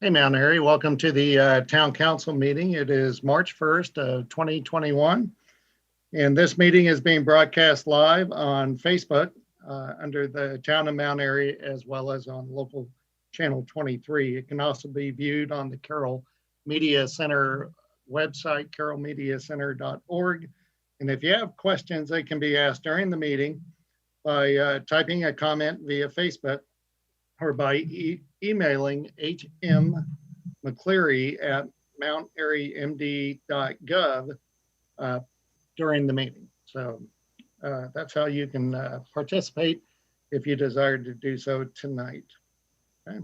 Hey, Mount Airy, welcome to the Town Council meeting. It is March 1st of 2021, and this meeting is being broadcast live on Facebook under the Town of Mount Airy, as well as on local channel 23. It can also be viewed on the Carroll Media Center website, carrollmediacenter.org. And if you have questions, they can be asked during the meeting by typing a comment via Facebook or by emailing hmmccleary@mountairymd.gov during the meeting. So that's how you can participate if you desire to do so tonight. Okay.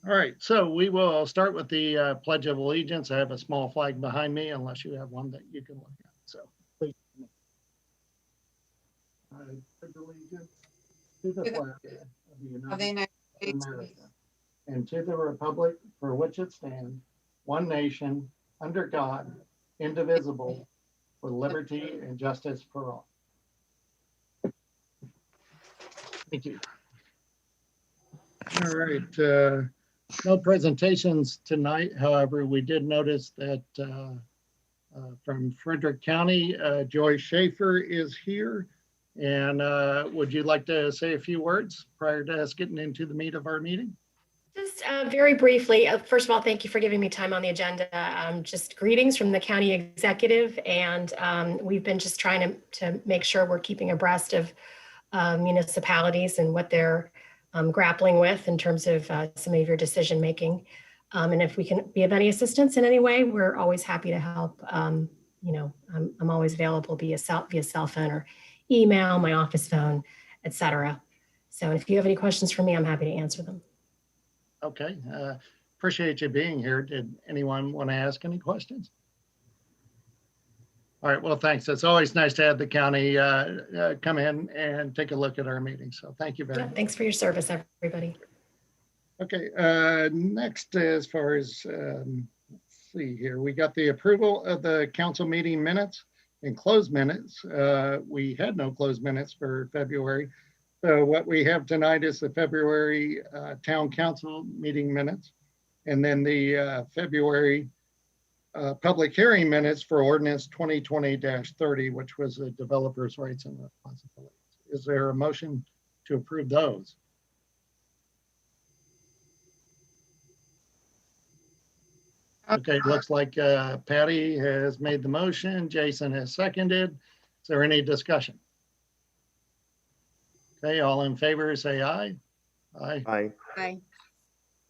All right, so we will start with the Pledge of Allegiance. I have a small flag behind me, unless you have one that you can look at. So please. I pledge allegiance to the flag of the United States of America and to the republic for which it stands, one nation, under God, indivisible, with liberty and justice for all. Thank you. All right, no presentations tonight. However, we did notice that from Frederick County, Joy Schaefer is here. And would you like to say a few words prior to us getting into the meat of our meeting? Just very briefly, first of all, thank you for giving me time on the agenda. Just greetings from the county executive, and we've been just trying to make sure we're keeping abreast of municipalities and what they're grappling with in terms of some of your decision making. And if we can be of any assistance in any way, we're always happy to help. I'm always available via cell phone or email, my office phone, etc. So if you have any questions for me, I'm happy to answer them. Okay, appreciate you being here. Did anyone want to ask any questions? All right, well, thanks. It's always nice to have the county come in and take a look at our meeting. So thank you very much. Thanks for your service, everybody. Okay, next, as far as, let's see here, we got the approval of the council meeting minutes and closed minutes. We had no closed minutes for February. So what we have tonight is the February Town Council meeting minutes, and then the February public hearing minutes for ordinance 2020-30, which was the developers' rights and responsibilities. Is there a motion to approve those? Okay, looks like Patty has made the motion. Jason has seconded. Is there any discussion? Okay, all in favor, say aye. Aye. Aye. Aye.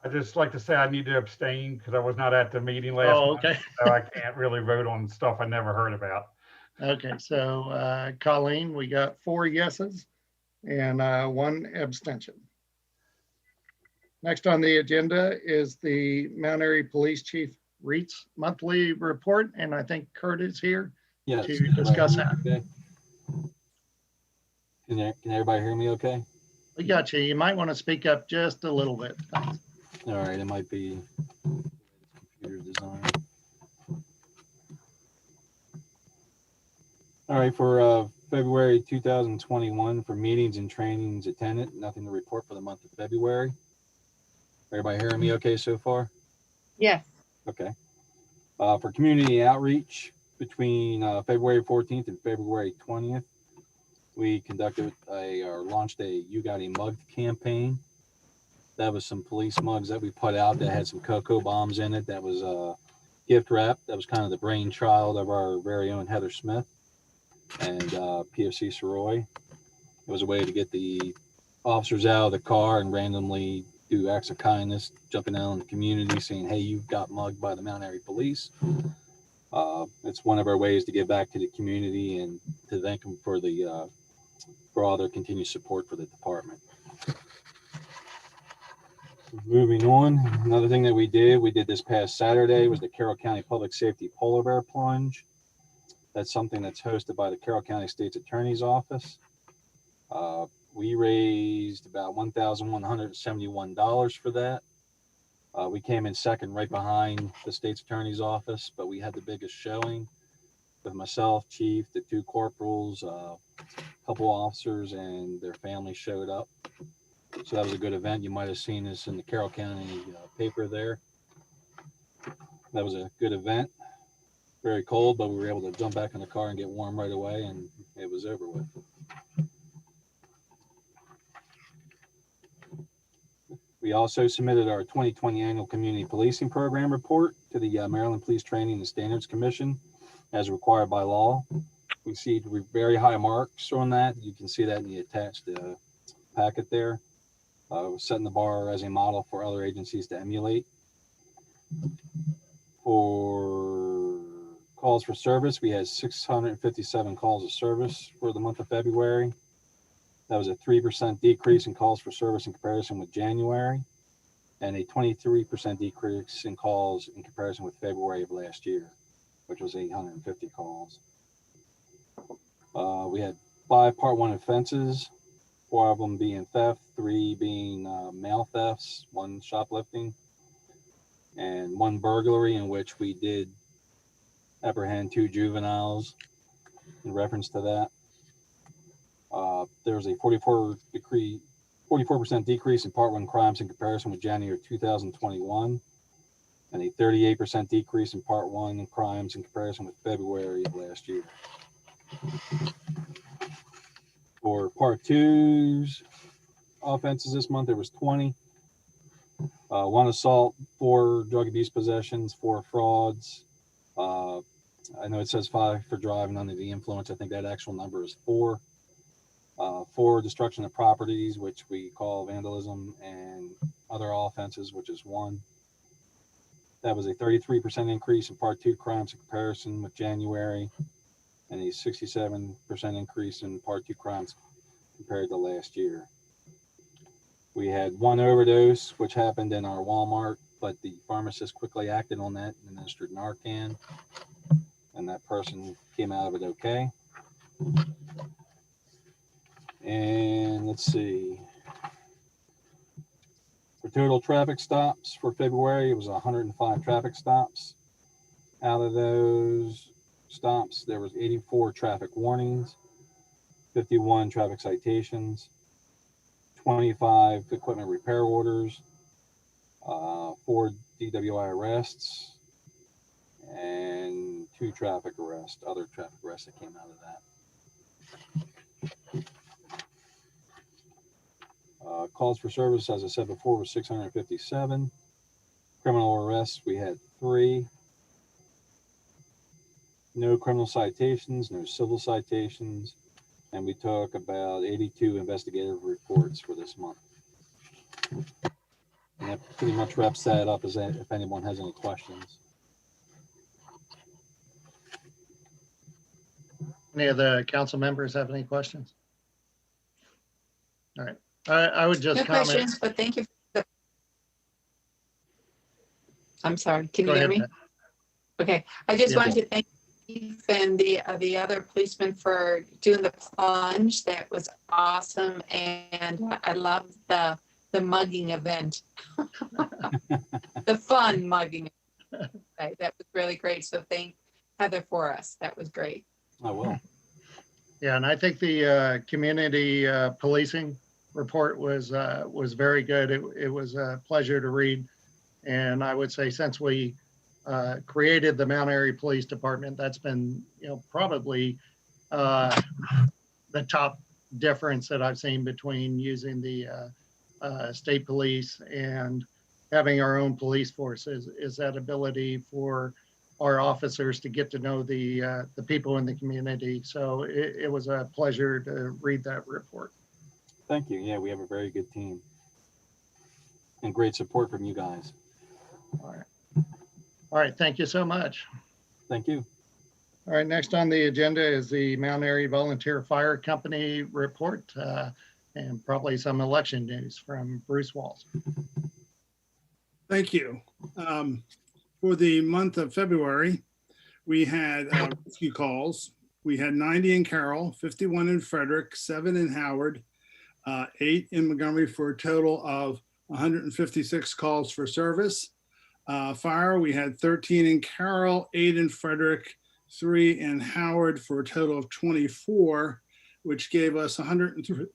I'd just like to say I need to abstain because I was not at the meeting last month, okay. so I can't really vote on stuff I never heard about. Okay, so Colleen, we got 4 yeses and 1 abstention. Next on the agenda is the Mount Airy Police Chief Reitz monthly report, and I think Curt is here to discuss that. Okay. Can everybody hear me okay? We got you. You might want to speak up just a little bit. Thanks. All right, it might be computer design. All right, for February 2021, for meetings and trainings attended, nothing to report for the month of February. Everybody hearing me okay so far? Yes. Okay. For community outreach between February 14th and February 20th, we conducted or launched a You Got a Mugged campaign. That was some police mugs that we put out that had some cocoa bombs in it. That was gift wrap. That was kind of the brainchild of our very own Heather Smith and PFC Soroy. It was a way to get the officers out of the car and randomly do acts of kindness, jumping out in the community saying, hey, you got mugged by the Mount Airy Police. It's one of our ways to give back to the community and to thank them for all their continued support for the department. Moving on, another thing that we did this past Saturday was the Carroll County Public Safety Polar Bear Plunge. That's something that's hosted by the Carroll County State's Attorney's Office. We raised about $1,171 for that. We came in second right behind the State's Attorney's Office, but we had the biggest showing with myself, Chief, the 2 corporals, a couple officers and their families showed up. So that was a good event. You might have seen this in the Carroll County paper there. That was a good event. Very cold, but we were able to jump back in the car and get warm right away, and it was over with. We also submitted our 2020 annual community policing program report to the Maryland Police Training and Standards Commission as required by law. We received very high marks on that. You can see that in the attached packet there. Setting the bar as a model for other agencies to emulate. For calls for service, we had 657 calls of service for the month of February. That was a 3% decrease in calls for service in comparison with January, and a 23% decrease in calls in comparison with February of last year, which was 850 calls. We had 5 Part 1 offenses, 4 of them being theft, 3 being mail thefts, 1 shoplifting, and 1 burglary, in which we did apprehend 2 juveniles in reference to that. There's a 44% decrease in Part 1 crimes in comparison with January 2021, and a 38% decrease in Part 1 crimes in comparison with February of last year. For Part 2's offenses this month, there was 20. 1 assault, 4 drug abuse possessions, 4 frauds. I know it says 5 for driving under the influence. I think that actual number is 4. 4 destruction of properties, which we call vandalism, and other offenses, which is 1. That was a 33% increase in Part 2 crimes in comparison with January, and a 67% increase in Part 2 crimes compared to last year. We had 1 overdose, which happened in our Walmart, but the pharmacist quickly acted on that and administered Narcan, and that person came out of it okay. And let's see. For total traffic stops for February, it was 105 traffic stops. Out of those stops, there was 84 traffic warnings, 51 traffic citations, 25 equipment repair orders, 4 DWI arrests, and 2 traffic arrests, other traffic arrests that came out of that. Calls for service, as I said before, was 657. Criminal arrests, we had 3. No criminal citations, no civil citations, and we took about 82 investigative reports for this month. And that pretty much wraps that up, as if anyone has any questions. Any of the council members have any questions? All right. I would just No comment. questions, but thank you. I'm sorry, can you Go hear ahead, me? Pat. Okay, I just Yeah. wanted to thank you and the other policemen for doing the plunge. That was awesome, and I love the mugging event. The fun mugging. Right, that was really great. So thank Heather for us. That was great. I will. Yeah, and I think the community policing report was very good. It was a pleasure to read. And I would say since we created the Mount Airy Police Department, that's been, probably the top difference that I've seen between using the state police and having our own police force is that ability for our officers to get to know the people in the community. So it was a pleasure to read that report. Thank you. Yeah, we have a very good team and great support from you guys. All right. All right. Thank you so much. Thank you. All right. Next on the agenda is the Mount Airy Volunteer Fire Company report and probably some election news from Bruce Walls. Thank you. For the month of February, we had rescue calls. We had 90 in Carroll, 51 in Frederick, 7 in Howard, 8 in Montgomery, for a total of 156 calls for service. Fire, we had 13 in Carroll, 8 in Frederick, 3 in Howard, for a total of 24, which gave us 103,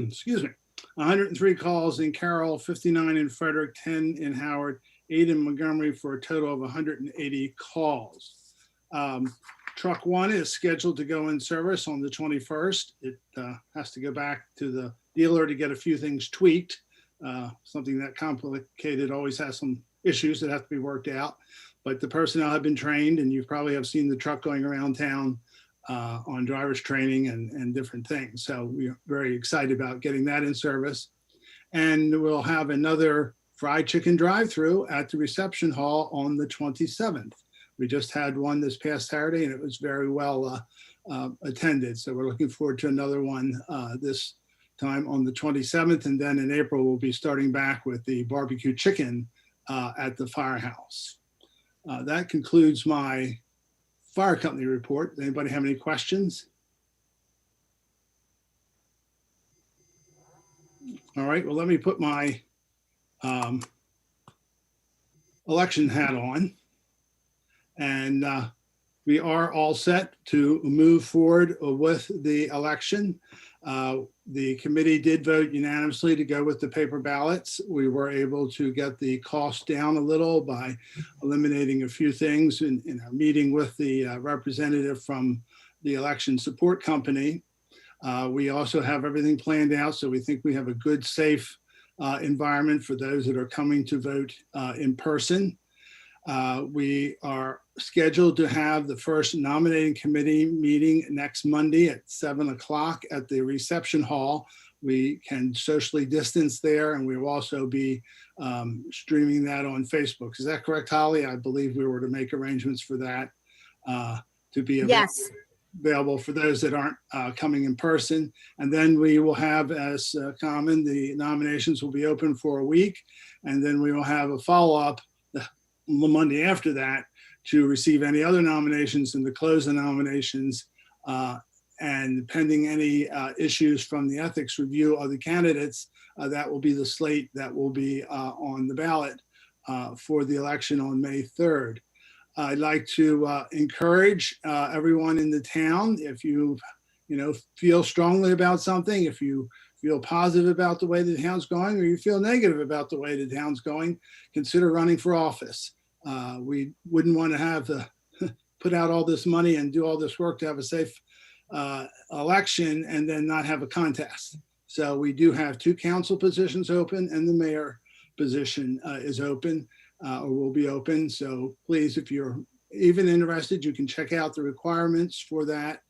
excuse me, 103 calls in Carroll, 59 in Frederick, 10 in Howard, 8 in Montgomery, for a total of 180 calls. Truck 1 is scheduled to go in service on the 21st. It has to go back to the dealer to get a few things tweaked. Something that complicated always has some issues that have to be worked out. But the personnel have been trained, and you probably have seen the truck going around town on driver's training and different things. So we're very excited about getting that in service. And we'll have another fried chicken drive-through at the reception hall on the 27th. We just had one this past Saturday, and it was very well attended. So we're looking forward to another one this time on the 27th. And then in April, we'll be starting back with the barbecue chicken at the firehouse. That concludes my fire company report. Anybody have any questions? All right, well, let me put my election hat on. And we are all set to move forward with the election. The committee did vote unanimously to go with the paper ballots. We were able to get the cost down a little by eliminating a few things in our meeting with the representative from the election support company. We also have everything planned out, so we think we have a good, safe environment for those that are coming to vote in person. We are scheduled to have the first nominating committee meeting next Monday at 7 o'clock at the reception hall. We can socially distance there, and we will also be streaming that on Facebook. Is that correct, Holly? I believe we were to make arrangements for that to be available for those that aren't coming in person. And then we will have, as common, the nominations will be open for a week, and then we will have a follow-up the Monday after that to receive any other nominations and to close the nominations. And pending any issues from the ethics review of the candidates, that will be the slate that will be on the ballot for the election on May 3rd. I'd like to encourage everyone in the town, if you feel strongly about something, if you feel positive about the way the town's going, or you feel negative about the way the town's going, consider running for office. We wouldn't want to have to put out all this money and do all this work to have a safe election and then not have a contest. So we do have 2 council positions open, and the mayor position is open or will be open. So please, if you're even interested, you can check out the requirements for that,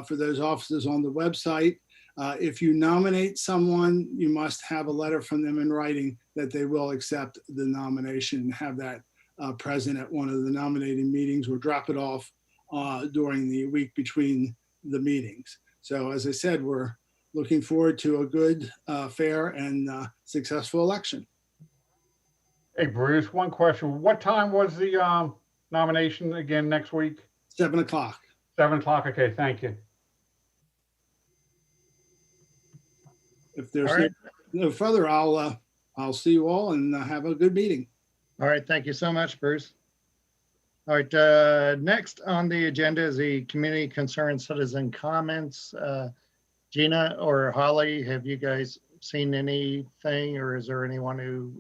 for those offices on the website. If you nominate someone, you must have a letter from them in writing that they will accept the nomination and have that present at one of the nominating meetings, or drop it off during the week between the meetings. So as I said, we're looking forward to a good, fair, and successful election. Hey, Bruce, one question. What time was the nomination again next week? 7 o'clock. 7 o'clock. Okay, thank you. If there's no further, I'll see you all and have a good meeting. All right, thank you so much, Bruce. All right, next on the agenda is the community concern citizen comments. Gina or Holly, have you guys seen anything, or is there anyone who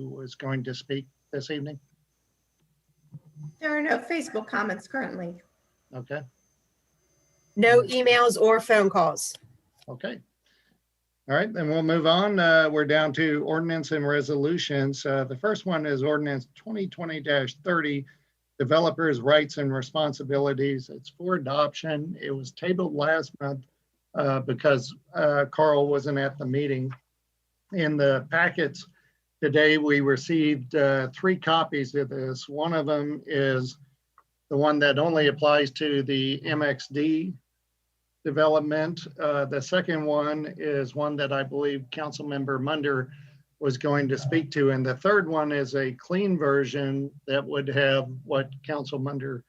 was going to speak this evening? There are no Facebook comments currently. Okay, No emails or phone calls. okay. All right, then we'll move on. We're down to ordinance and resolutions. The first one is ordinance 2020-30, developers' rights and responsibilities. It's for adoption. It was tabled last month because Carl wasn't at the meeting. In the packets today, we received 3 copies of this. One of them is the one that only applies to the MXD development. The second one is one that I believe Councilmember Munder was going to speak to. And the third one is a clean version that would have what Councilman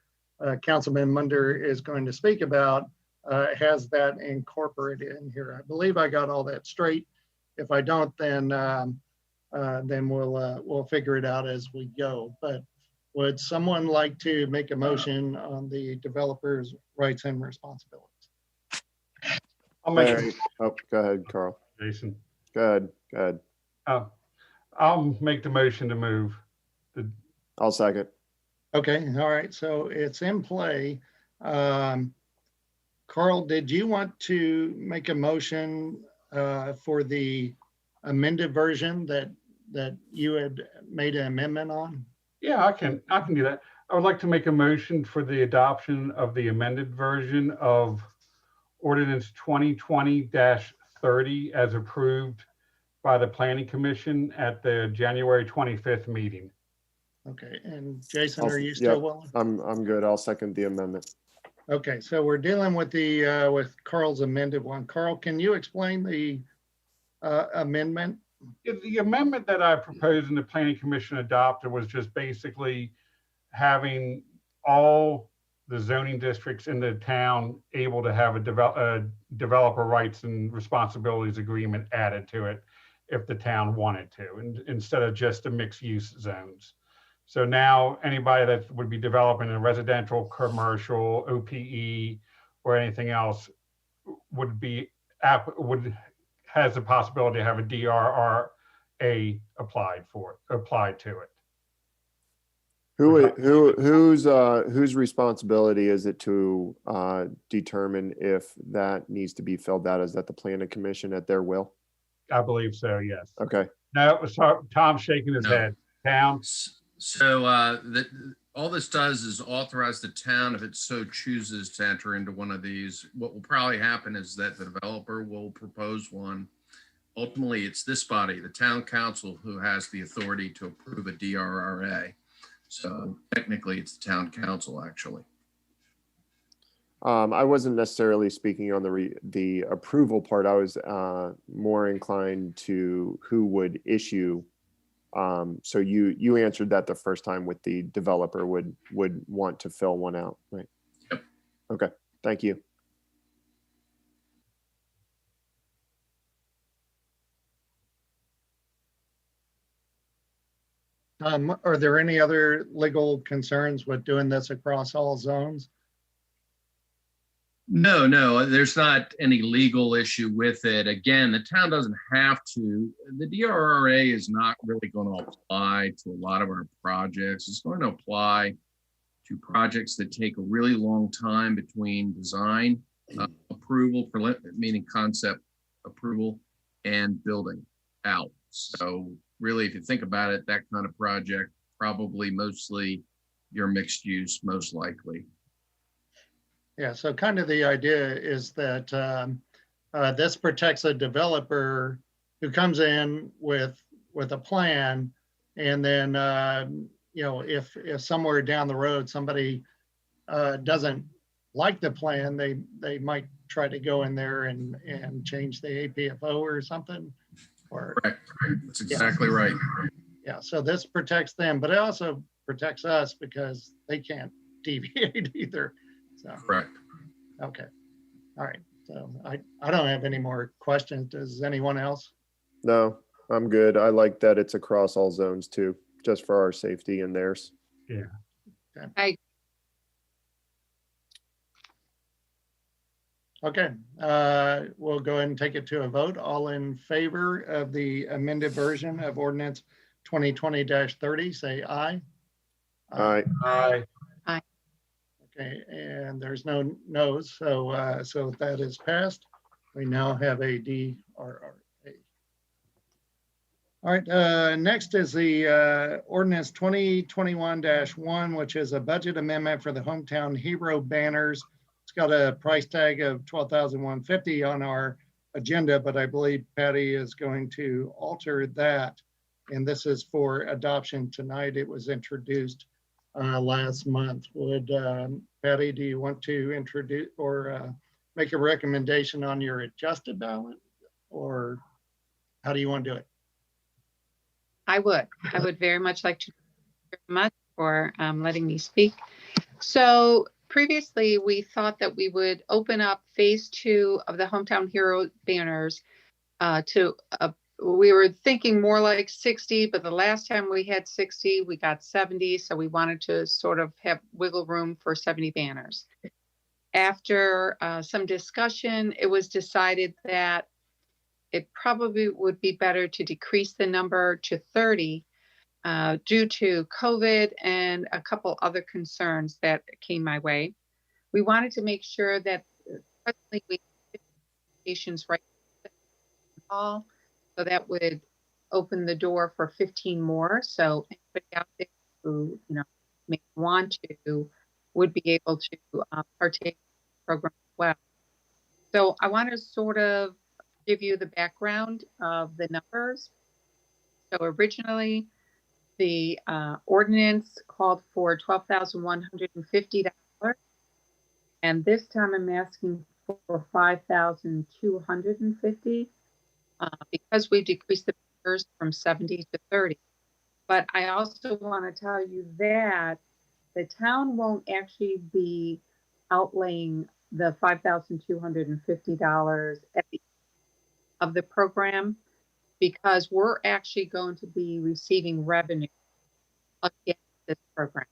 Munder is going to speak about, has that incorporated in here. I believe I got all that straight. If I don't, then we'll figure it out as we go. But would someone like to make a motion on the developers' rights and responsibilities? I'll make Go ahead, Carl. Jason. Good, good. I'll make the motion to move. I'll second. Okay, all right, so it's in play. Carl, did you want to make a motion for the amended version that you had made an amendment on? Yeah, I can do that. I would like to make a motion for the adoption of the amended version of ordinance 2020-30 as approved by the Planning Commission at the January 25th meeting. Okay, and Jason, are you still willing? I'm good. I'll second the amendment. Okay, so we're dealing with the with Carl's amended one. Carl, can you explain the amendment? The amendment that I proposed and the Planning Commission adopted was just basically having all the zoning districts in the town able to have a developer rights and responsibilities agreement added to it if the town wanted to, and instead of just the mixed use zones. So now anybody that would be developing a residential, commercial, OPE, or anything else has the possibility to have a DRRA applied to it. Whose responsibility is it to determine if that needs to be filled out? Is that the Planning Commission at their will? I believe so, yes. Okay. No, it was Tom shaking his head. Town. So all this does is authorize the town, if it so chooses, to enter into one of these. What will probably happen is that the developer will propose one. Ultimately, it's this body, the town council, who has the authority to approve a DRRA. So technically, it's the town council, actually. I wasn't necessarily speaking on the approval part. I was more inclined to who would issue. So you answered that the first time with the developer would want to fill one out, right? Yep. Okay, thank you. Are there any other legal concerns with doing this across all zones? No, there's not any legal issue with it. Again, the town doesn't have to. The DRRA is not really going to apply to a lot of our projects. It's going to apply to projects that take a really long time between design approval, meaning concept approval, and building out. So really, if you think about it, that kind of project, probably mostly your mixed use, most likely. Yeah, so kind of the idea is that this protects a developer who comes in with a plan, and then you know, if somewhere down the road somebody doesn't like the plan, they might try to go in there and change the APFO or something. Or correct. That's exactly right. Yeah, so this protects them, but it also protects us because they can't deviate either. So, correct. Okay. All right. So I don't have any more questions. Does anyone else? No, I'm good. I like that it's across all zones too, just for our safety and theirs. Yeah. Okay. Okay. We'll go ahead and take it to a vote. All in favor of the amended version of ordinance 2020-30, say aye. Aye. Aye. Okay, and there's no no's, so so that is passed. We now have a DRRA. All right, next is the ordinance 2021-1, which is a budget amendment for the hometown hero banners. It's got a price tag of $12,150 on our agenda, but I believe Patty is going to alter that. And this is for adoption tonight. It was introduced last month. Would Patty, do you want to introduce or make a recommendation on your adjusted ballot, or how do you want to do it? I would very much like to thank you very much for letting me speak. So previously we thought that we would open up phase 2 of the hometown hero banners to we were thinking more like 60, but the last time we had 60, we got 70. So we wanted to sort of have wiggle room for 70 banners. After some discussion, it was decided that it probably would be better to decrease the number to 30 due to COVID and a couple other concerns that came my way. We wanted to make sure that presently we have patients right now, so that would open the door for 15 more. So anybody out there who may want to would be able to partake in the program as well. So I want to sort of give you the background of the numbers. So originally, the ordinance called for $12,150, and this time I'm asking for $5,250 because we decreased the members from 70 to 30. But I also want to tell you that the town won't actually be outlaying the $5,250 at the end of the program, because we're actually going to be receiving revenue against this program.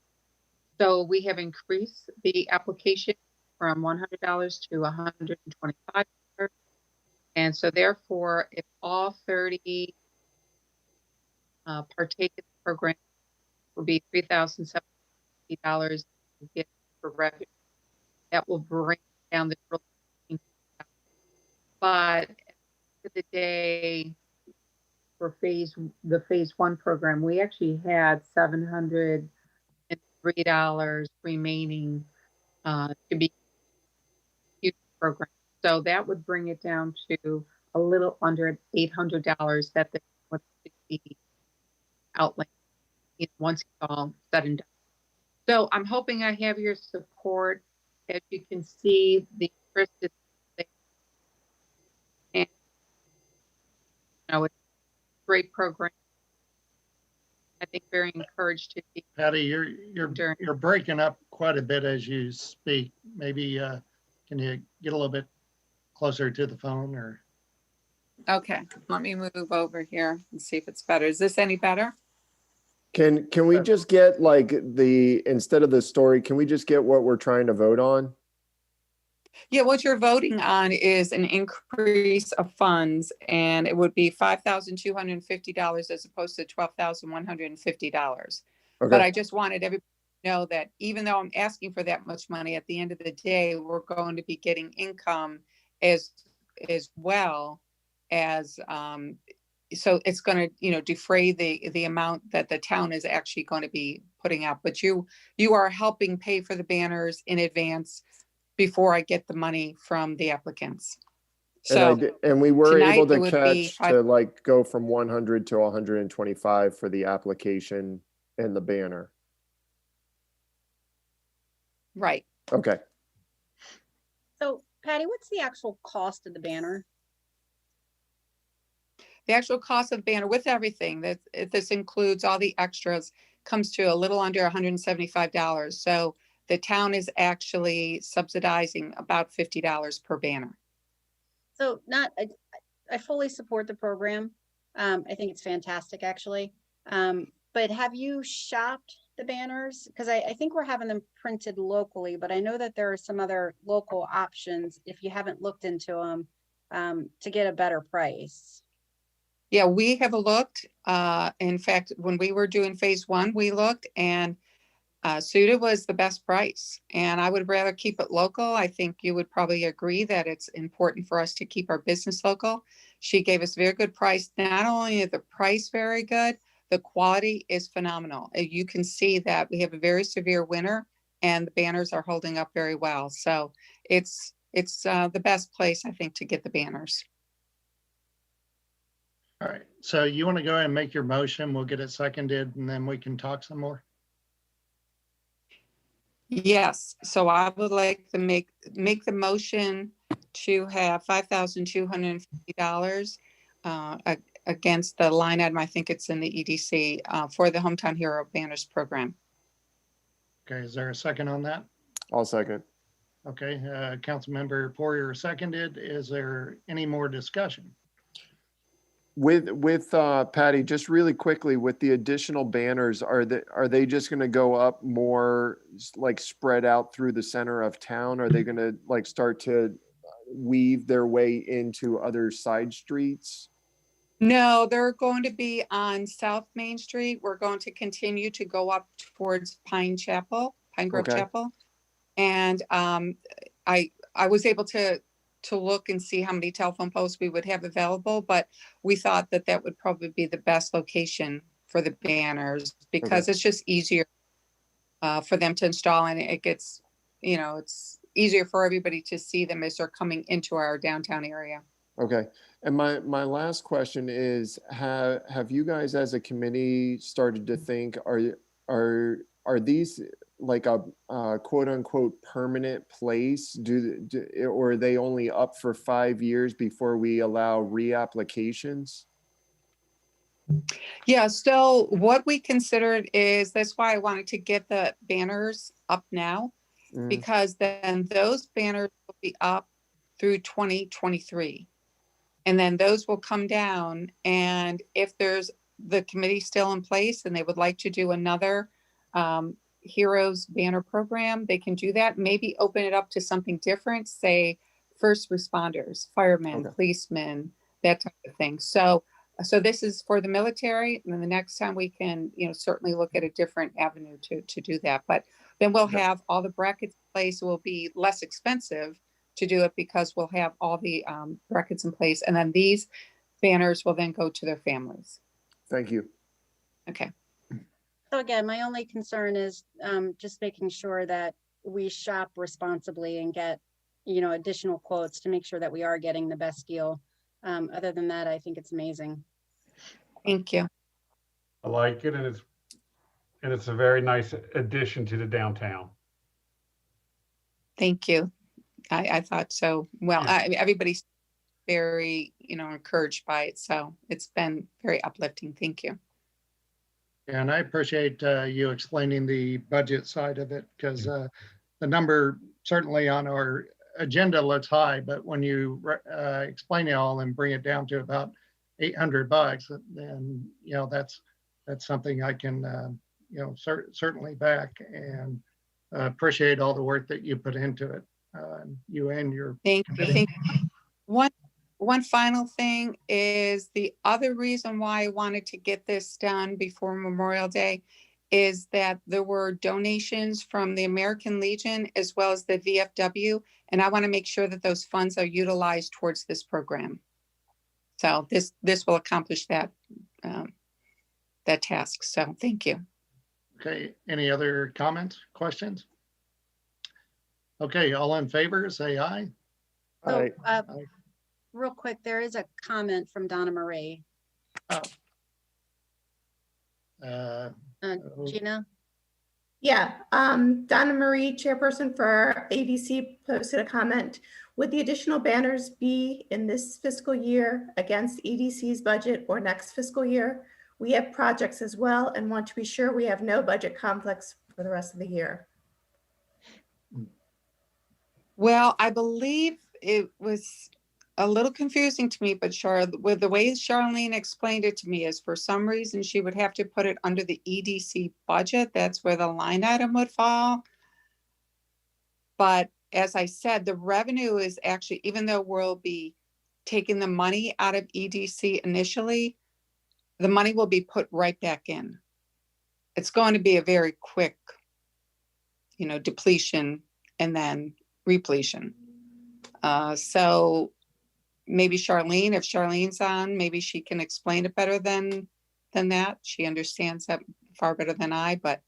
So we have increased the application from $100 to $125. And so therefore, if all 30 partake in the program, will be $3,750 to get for revenue. That will bring down the total. But at the end of the day, for the phase one program, we actually had $703 remaining to be used program. So that would bring it down to a little under $800 that the would be outlaying once it's all said and done. So I'm hoping I have your support. As you can see, the interest is there. And it's a great program. I think very encouraged to be. Patty, you're breaking up quite a bit as you speak. Maybe can you get a little bit closer to the phone? Or Okay, let me move over here and see if it's better. Is this any better? Can we just get like instead of the story, can we just get what we're trying to vote on? Yeah, what you're voting on is an increase of funds, and it would be $5,250 as opposed to $12,150. Okay. But I just wanted everybody to know that even though I'm asking for that much money, at the end of the day, we're going to be getting income as well as so it's going to defray the amount that the town is actually going to be putting out. But you are helping pay for the banners in advance before I get the money from the applicants. So and we were able to catch to like go from 100 to 125 for the application and the banner. Right. Okay. So Patty, what's the actual cost of the banner? The actual cost of the banner with everything, this includes all the extras, comes to a little under $175. So the town is actually subsidizing about $50 per banner. So I fully support the program. I think it's fantastic, actually. But have you shopped the banners? Because I think we're having them printed locally, but I know that there are some other local options if you haven't looked into them to get a better price. Yeah, we have looked. In fact, when we were doing phase one, we looked, and Suda was the best price. And I would rather keep it local. I think you would probably agree that it's important for us to keep our business local. She gave us a very good price. Not only is the price very good, the quality is phenomenal. You can see that we have a very severe winter and the banners are holding up very well. So it's the best place, I think, to get the banners. all right. So you want to go ahead and make your motion? We'll get it seconded and then we can talk some more. Yes, so I would like to make the motion to have $5,250 against the line item. I think it's in the EDC for the Hometown Hero Banners program. Okay, is there a second on that? I'll second. Okay, Councilmember Poirier seconded. Is there any more discussion? With Patty, just really quickly, with the additional banners, are they just going to go up more like spread out through the center of town? Are they going to like start to weave their way into other side streets? No, they're going to be on South Main Street. We're going to continue to go up towards Pine Grove Okay. Chapel. And I was able to look and see how many telephone posts we would have available, but we thought that that would probably be the best location for the banners because it's just easier for them to install, and it gets, it's easier for everybody to see them as they're coming into our downtown area. Okay. And my last question is, have you guys as a committee started to think, are these like a quote unquote permanent place? Or are they only up for 5 years before we allow reapplications? Yeah, so what we considered is, that's why I wanted to get the banners up now, because then those banners will be up through 2023. And then those will come down. And if there's the committee still in place and they would like to do another Heroes banner program, they can do that. Maybe open it up to something different, say first responders, firemen, policemen, that type of thing. So this is for the military, and then the next time we can, certainly look at a different avenue to do that. But then we'll have all the brackets in place. It will be less expensive to do it because we'll have all the brackets in place, and then these banners will then go to their families. Thank you. Okay. So again, my only concern is just making sure that we shop responsibly and get, additional quotes to make sure that we are getting the best deal. Other than that, I think it's amazing. Thank you. I like it, and it's a very nice addition to the downtown. Thank you. I thought so. Well, everybody's very, encouraged by it. So it's been very uplifting. Thank you. And I appreciate you explaining the budget side of it, because the number certainly on our agenda looks high, but when you explain it all and bring it down to about $800, then that's something I can certainly back, and appreciate all the work that you put into it. You and your thank you. One final thing is, the other reason why I wanted to get this done before Memorial Day is that there were donations from the American Legion as well as the VFW, and I want to make sure that those funds are utilized towards this program. So this will accomplish that task. So thank you. Okay. Any other comments, questions? Okay. All in favor, say aye. So, real quick, there is a comment from Donna Marie. Gina? Yeah, Donna Marie, chairperson for ADC, posted a comment. Would the additional banners be in this fiscal year against EDC's budget or next fiscal year? We have projects as well and want to be sure we have no budget conflicts for the rest of the year. Well, I believe it was a little confusing to me, but with the way Charlene explained it to me, is for some reason she would have to put it under the EDC budget. That's where the line item would fall. But as I said, the revenue is actually, even though we'll be taking the money out of EDC initially, the money will be put right back in. It's going to be a very quick, depletion and then repletion. So maybe Charlene, if Charlene's on, maybe she can explain it better than that. She understands that far better than I, but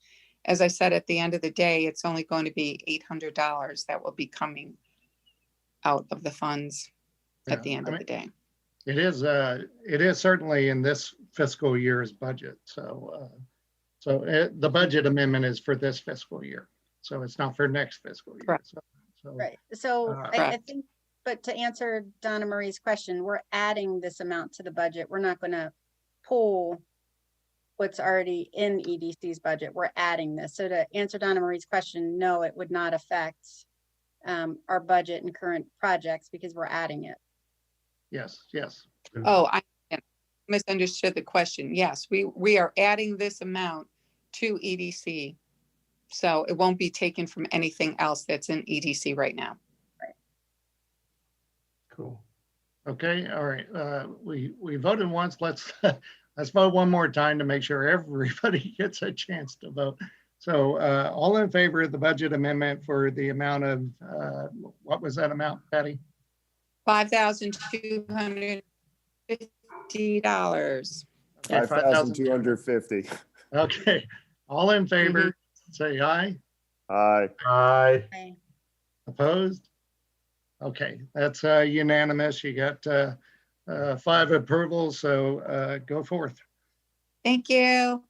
as I said, at the end of the day, it's only going to be $800 that will be coming out of the funds at the end of the day. It is certainly in this fiscal year's budget. So the budget amendment is for this fiscal year. So it's not for next fiscal year. Correct. Right. So I think, but to answer Donna Marie's question, we're adding this amount to the budget. We're not going to pull what's already in EDC's budget. We're adding this. So to answer Donna Marie's question, no, it would not affect our budget and current projects because we're adding it. Yes. Oh, I misunderstood the question. Yes, we are adding this amount to EDC. So it won't be taken from anything else that's in EDC right now. Cool. Okay, all right. We voted once. Let's let's vote one more time to make sure everybody gets a chance to vote. So all in favor of the budget amendment for the amount of what was that amount, Patty? $5,250. Okay, 5,250. Okay, all in favor, say aye. Aye. Aye. Okay. Opposed? Okay, that's unanimous. You got 5 approvals, so go forth. Thank you.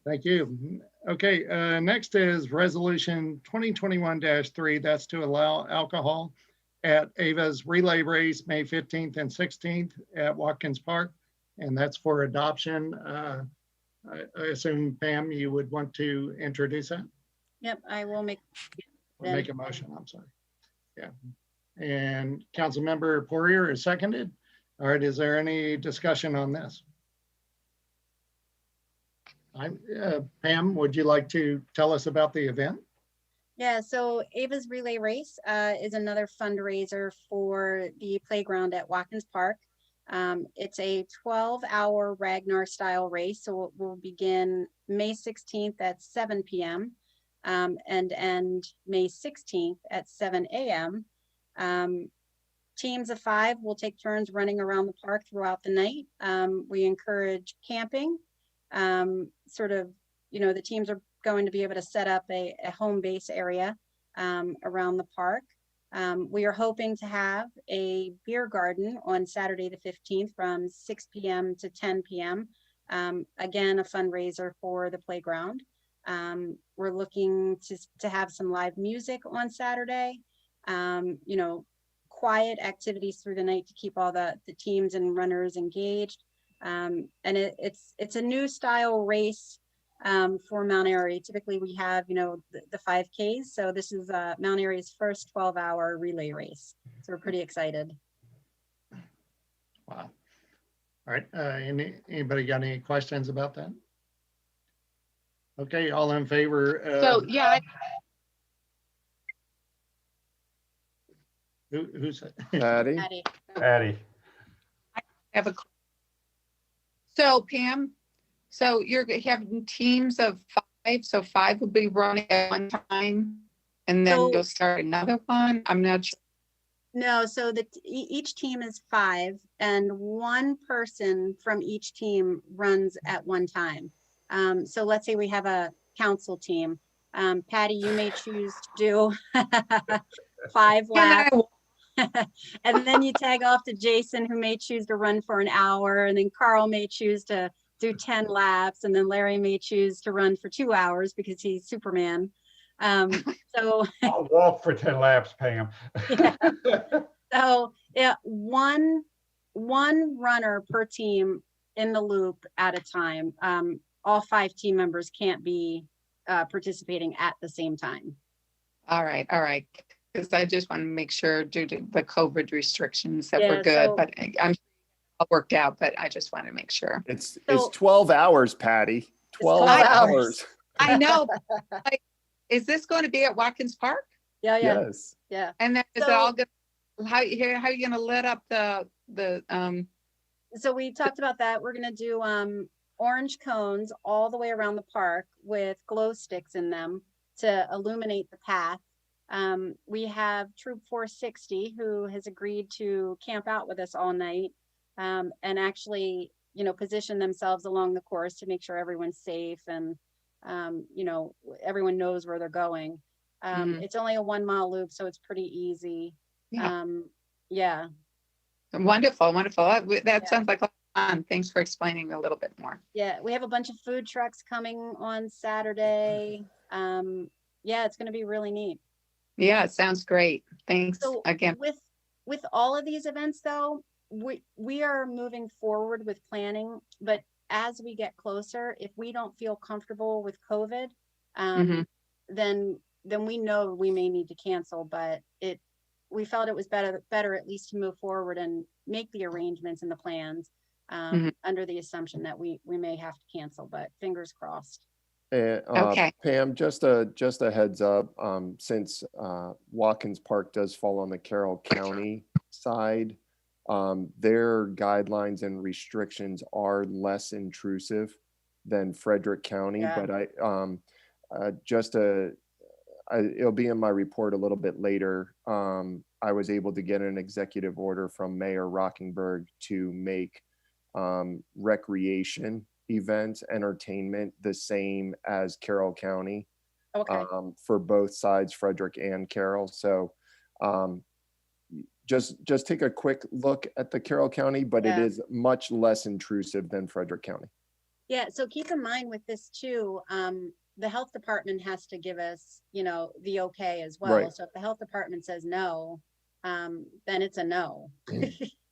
Thank you. Okay, next is resolution 2021-3. That's to allow alcohol at Ava's relay race, May 15th and 16th at Watkins Park. And that's for adoption. I assume, Pam, you would want to introduce that? Yep, I will make. Or make a motion, I'm sorry. Yeah. And Councilmember Poirier is seconded. All right, is there any discussion on this? Pam, would you like to tell us about the event? Yeah, so Ava's Relay Race is another fundraiser for the playground at Watkins Park. It's a 12-hour Ragnar style race, so it will begin May 16th at 7 p.m. And end May 16th at 7 a.m. Teams of 5 will take turns running around the park throughout the night. We encourage camping. Sort of, you know, the teams are going to be able to set up a home base area around the park. We are hoping to have a beer garden on Saturday the 15th from 6 p.m. to 10 p.m. Again, a fundraiser for the playground. We're looking to have some live music on Saturday, you know, quiet activities through the night to keep all the teams and runners engaged. And it's a new style race for Mount Airy. Typically we have, you know, the 5Ks. So this is Mount Airy's first 12-hour relay race. So we're pretty excited. Wow. All right. Anybody got any questions about that? Okay, all in favor? So, yeah, Who's Patty? Patty. Patty. Have a. So Pam, so you're having teams of 5, so 5 will be running at one time, and then So- you'll start another one. I'm not sure. No, so each team is 5 and one person from each team runs at one time. So let's say we have a council team. Patty, you may choose to do 5 laps. And then you tag off to Jason, who may choose to run for an hour. And then Carl may choose to do 10 laps. And then Larry may choose to run for 2 hours because he's Superman. So I'll walk for 10 laps, Pam. yeah. So yeah, one runner per team in the loop at a time. All 5 team members can't be participating at the same time. All right. Because I just want to make sure due to the COVID restrictions that Yeah, we're good, so- but I'm all worked out, but I just want to make sure. It's So- 12 hours, Patty. 12 12 hours. I know. Like, is this going to be at Watkins Park? Yeah. Yes. Yeah. And then is it So- all good? How are you going to lit up the So we talked about that. We're going to do orange cones all the way around the park with glow sticks in them to illuminate the path. We have Troop 460 who has agreed to camp out with us all night and actually, you know, position themselves along the course to make sure everyone's safe and, you know, everyone knows where they're going. It's only a 1 mile loop, so it's pretty easy. Yeah. Yeah. Wonderful. That Yeah. sounds like a lot of fun. Thanks for explaining a little bit more. Yeah, we have a bunch of food trucks coming on Saturday. Yeah, it's going to be really neat. Yeah, it sounds great. Thanks So again. with all of these events though, we are moving forward with planning, but as we get closer, if we don't feel comfortable with COVID, then we know we may need to cancel, but we felt it was better at least to move forward and make the arrangements and the plans under the assumption that we may have to cancel, but fingers crossed. And, Okay. Pam, just a heads up, since Watkins Park does fall on the Carroll County side, their guidelines and restrictions are less intrusive than Frederick County, Yeah. but it'll be in my report a little bit later. I was able to get an executive order from Mayor Rockenberg to make recreation events, entertainment, the same as Carroll County, Okay. for both sides, Frederick and Carroll. So just take a quick look at the Carroll County, but it Yeah. is much less intrusive than Frederick County. Yeah, so keep in mind with this too, the health department has to give us, the okay as well. Right. So if the health department says no, then it's a no.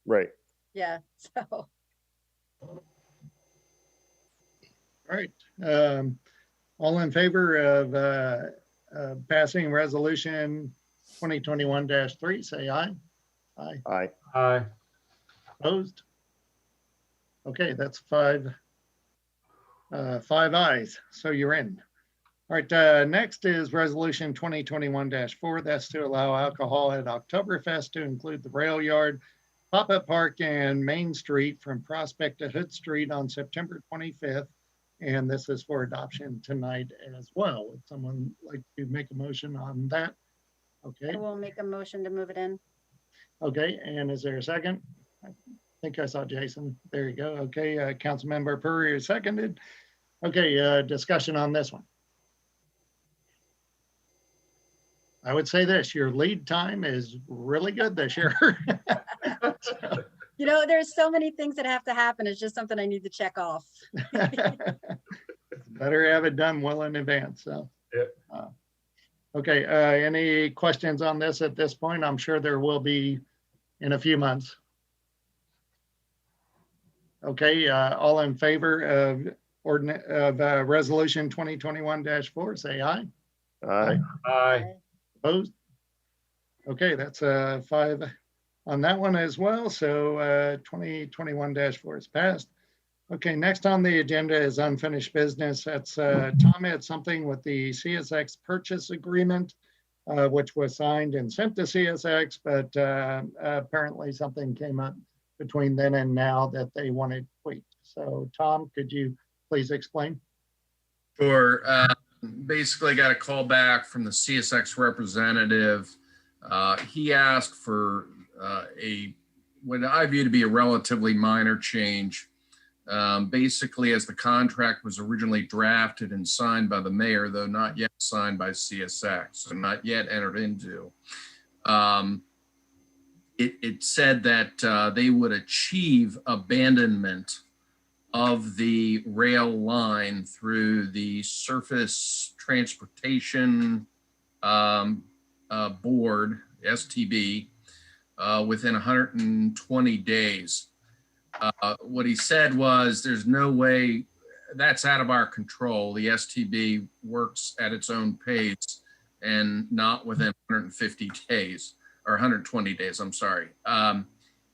Right. Yeah, so. All right. All in favor of passing resolution 2021-3, say aye. Aye. Aye. Aye. Opposed? Okay, that's five ayes, so you're in. All right, next is resolution 2021-4. That's to allow alcohol at Oktoberfest to include the rail yard, pop-up park, and Main Street from Prospect to Hood Street on September 25th. And this is for adoption tonight as well. Would someone like to make a motion on that? Okay. I will make a motion to move it in. Okay, and is there a second? I think I saw Jason. There you go. Okay, Councilmember Purrier seconded. Okay, discussion on this one. I would say this, your lead time is really good this year. There's so many things that have to happen. It's just something I need to check off. Better have it done well in advance, so. Yeah. Okay, any questions on this at this point? I'm sure there will be in a few months. Okay, all in favor of resolution 2021-4, say aye. Aye. Aye. Opposed? Okay, that's 5 on that one as well. So 2021-4 is passed. Okay, next on the agenda is unfinished business. That's Tom had something with the CSX purchase agreement, which was signed and sent to CSX, but apparently something came up between then and now that they wanted tweaked. So Tom, could you please explain? Sure. Basically got a call back from the CSX representative. He asked for what I view to be a relatively minor change. Basically, as the contract was originally drafted and signed by the mayor, though not yet signed by CSX, so not yet entered into, it said that they would achieve abandonment of the rail line through the Surface Transportation Board, STB, within 120 days. What he said was there's no way, that's out of our control. The STB works at its own pace and not within 150 days or 120 days, I'm sorry.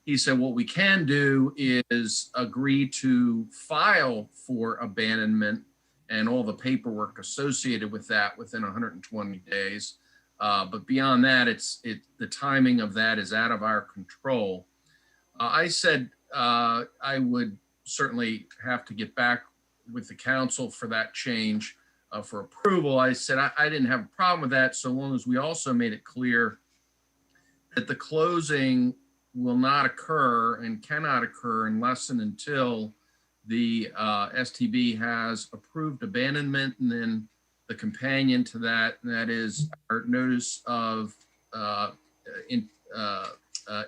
He said what we can do is agree to file for abandonment and all the paperwork associated with that within 120 days. But beyond that, the timing of that is out of our control. I said I would certainly have to get back with the council for that change for approval. I said I didn't have a problem with that so long as we also made it clear that the closing will not occur and cannot occur unless and until the STB has approved abandonment, and then the companion to that, and that is our notice of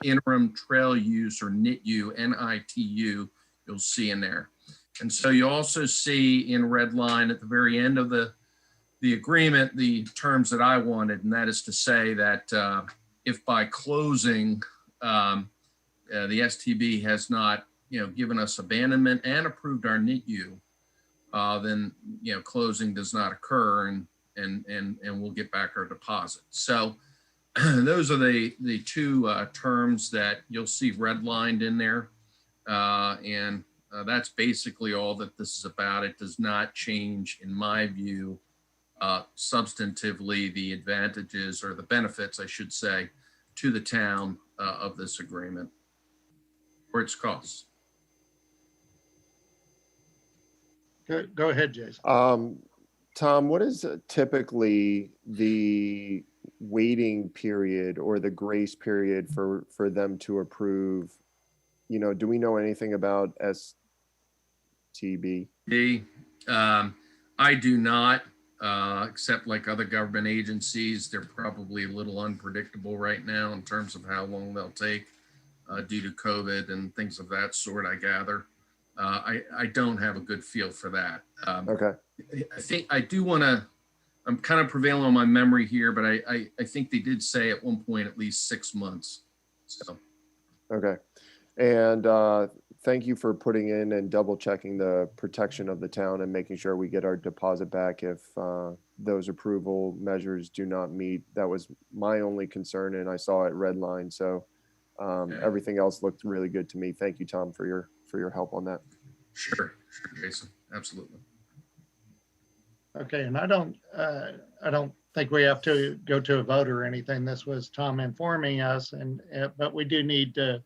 interim trail use, or NITU, NITU, you'll see in there. And so you also see in red line at the very end of the agreement, the terms that I wanted, and that is to say that if by closing, the STB has not, given us abandonment and approved our NITU, then, closing does not occur, and we'll get back our deposit. So those are the two terms that you'll see redlined in there. And that's basically all that this is about. It does not change, in my view, substantively the advantages, or the benefits, I should say, to the town of this agreement. towards costs. Go ahead, Jason. Tom, what is typically the waiting period or the grace period for them to approve? You know, do we know anything about STB? I do not, except like other government agencies, they're probably a little unpredictable right now in terms of how long they'll take due to COVID and things of that sort, I gather. I don't have a good feel for that. Okay. I think I do want to, I'm kind of prevailing on my memory here, but I think they did say at one point at least 6 months. So. Okay. And thank you for putting in and double checking the protection of the town and making sure we get our deposit back if those approval measures do not meet. That was my only concern, and I saw it redlined. So everything else looked really good to me. Thank you, Tom, for your help on that. Sure, Jason, absolutely. Okay, and I don't think we have to go to a vote or anything. This was Tom informing us, but we do need to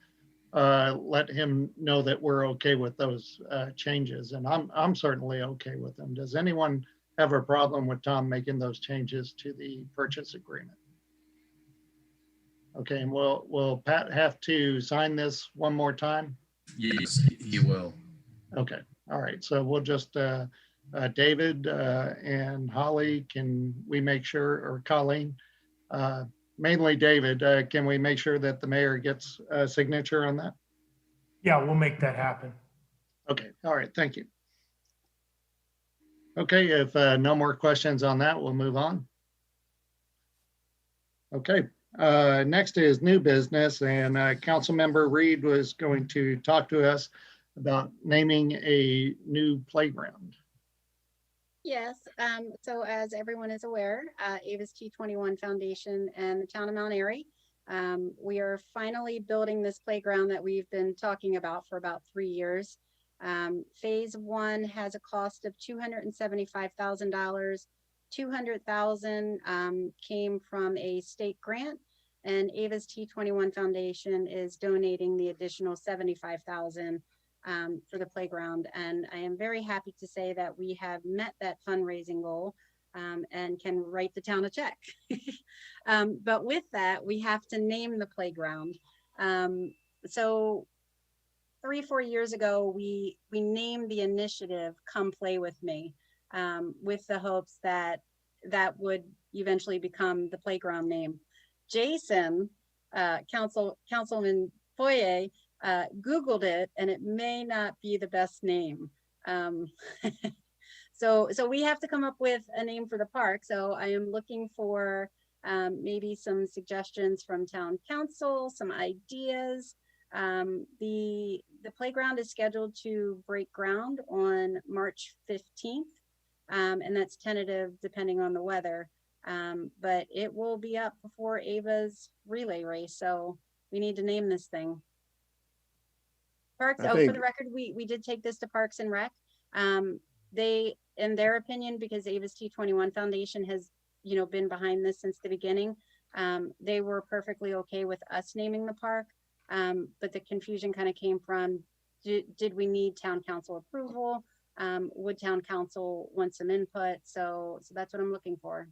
let him know that we're okay with those changes, and I'm certainly okay with them. Does anyone have a problem with Tom making those changes to the purchase agreement? Okay, and will Pat have to sign this one more time? Yes, he will. Okay, all right. So we'll just David and Holly, can we make sure, or Colleen, mainly David, can we make sure that the mayor gets a signature on that? Yeah, we'll make that happen. Okay, all right, thank you. Okay, if no more questions on that, we'll move on. Okay, next is new business, and Councilmember Reed was going to talk to us about naming a new playground. Yes, so as everyone is aware, Avis T21 Foundation and the town of Mount Airy, we are finally building this playground that we've been talking about for about 3 years. Phase 1 has a cost of $275,000. $200,000 came from a state grant, and Avis T21 Foundation is donating the additional $75,000 for the playground. And I am very happy to say that we have met that fundraising goal and can write the town a check. But with that, we have to name the playground. So 3-4 years ago, we named the initiative "Come Play With Me," with the hopes that that would eventually become the playground name. Jason, Councilman Foyer, Googled it, and it may not be the best name. So we have to come up with a name for the park. So I am looking for maybe some suggestions from town council, some ideas. The playground is scheduled to break ground on March 15th, and that's tentative depending on the weather. But it will be up before Ava's relay race, so we need to name this thing. Parks, for the record, we did take this to Parks and Rec. They, in their opinion, because Avis T21 Foundation has, been behind this since the beginning, they were perfectly okay with us naming the park. But the confusion kind of came from, did we need town council approval? Would town council want some input? So that's what I'm looking for.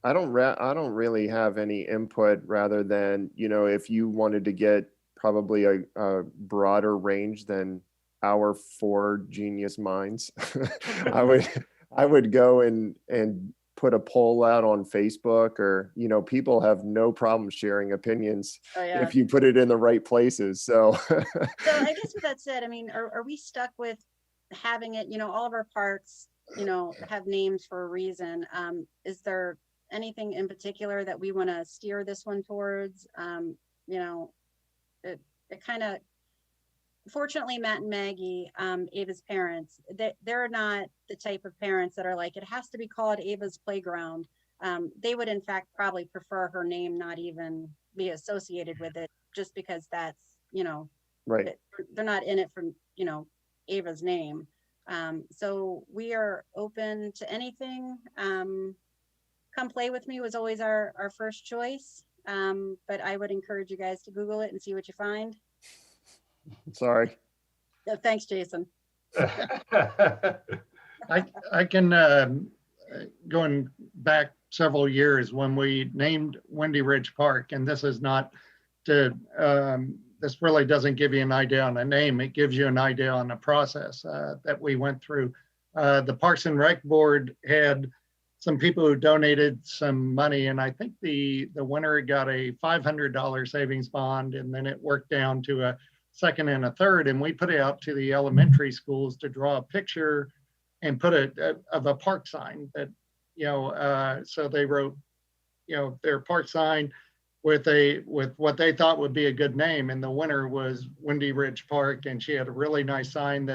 I don't really have any input, rather than, if you wanted to get probably a broader range than our 4 genius minds, I would go and put a poll out on Facebook, or, people have no problem sharing opinions if you put it in the right places. So I guess with that said, I mean, are we stuck with having it, all of our parks, have names for a reason? Is there anything in particular that we want to steer this one towards? It kind of, fortunately, Matt and Maggie, Ava's parents, they're not the type of parents that are like, it has to be called Ava's Playground. They would, in fact, probably prefer her name not even be associated with it, just because that's, right. They're not in it for, Ava's name. So we are open to anything. Come Play With Me was always our first choice. But I would encourage you guys to Google it and see what you find. Sorry. No, thanks, Jason. I can, going back several years when we named Windy Ridge Park, and this is not to, this really doesn't give you an idea on the name. It gives you an idea on the process that we went through. The Parks and Rec Board had some people who donated some money, and I think the winner got a $500 savings bond, and then it worked down to a second and a third, and we put it out to the elementary schools to draw a picture and put of a park sign that, so they wrote, their park sign with what they thought would be a good name, and the winner was Windy Ridge Park, and she had a really nice sign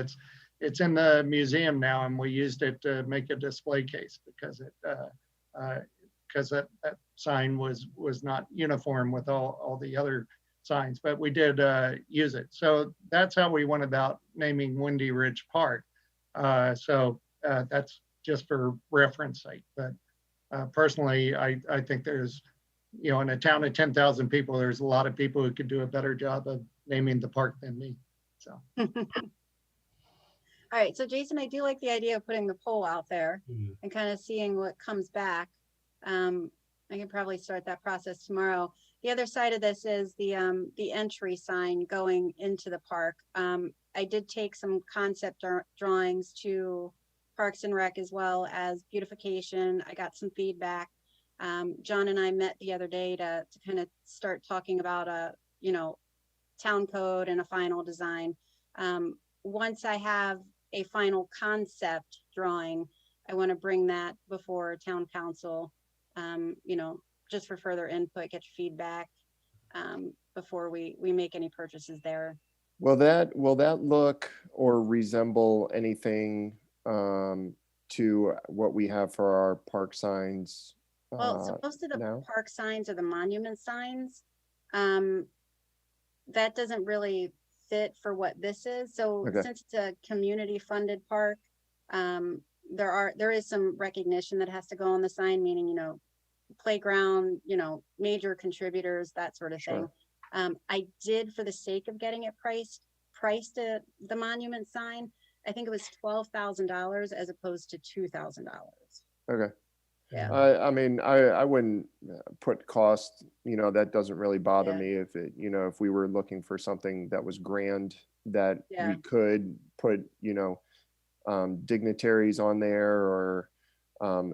it's in the museum now, and we used it to make a display case because that sign was not uniform with all the other signs, but we did use it. So that's how we went about naming Windy Ridge Park. So that's just for reference sake. But personally, I think there's, in a town of 10,000 people, there's a lot of people who could do a better job of naming the park than me. So. All right, so Jason, I do like the idea of putting the poll out there and kind of seeing what comes back. I can probably start that process tomorrow. The other side of this is the entry sign going into the park. I did take some concept drawings to Parks and Rec as well as beautification. I got some feedback. John and I met the other day to kind of start talking about a, town code and a final design. Once I have a final concept drawing, I want to bring that before town council, just for further input, get your feedback before we make any purchases there. Will that look or resemble anything to what we have for our park signs? Well, so most of the now? park signs are the monument signs. That doesn't really fit for what this is. So Okay. Since it's a community funded park, there is some recognition that has to go on the sign, meaning, playground, major contributors, that sort of thing. Sure. I did, for the sake of getting it priced the monument sign, I think it was $12,000 as opposed to $2,000. Okay. Yeah. I mean, I wouldn't put cost, that doesn't really bother Yeah. me if it, if we were looking for something that was grand, that Yeah. we could put, dignitaries on there, or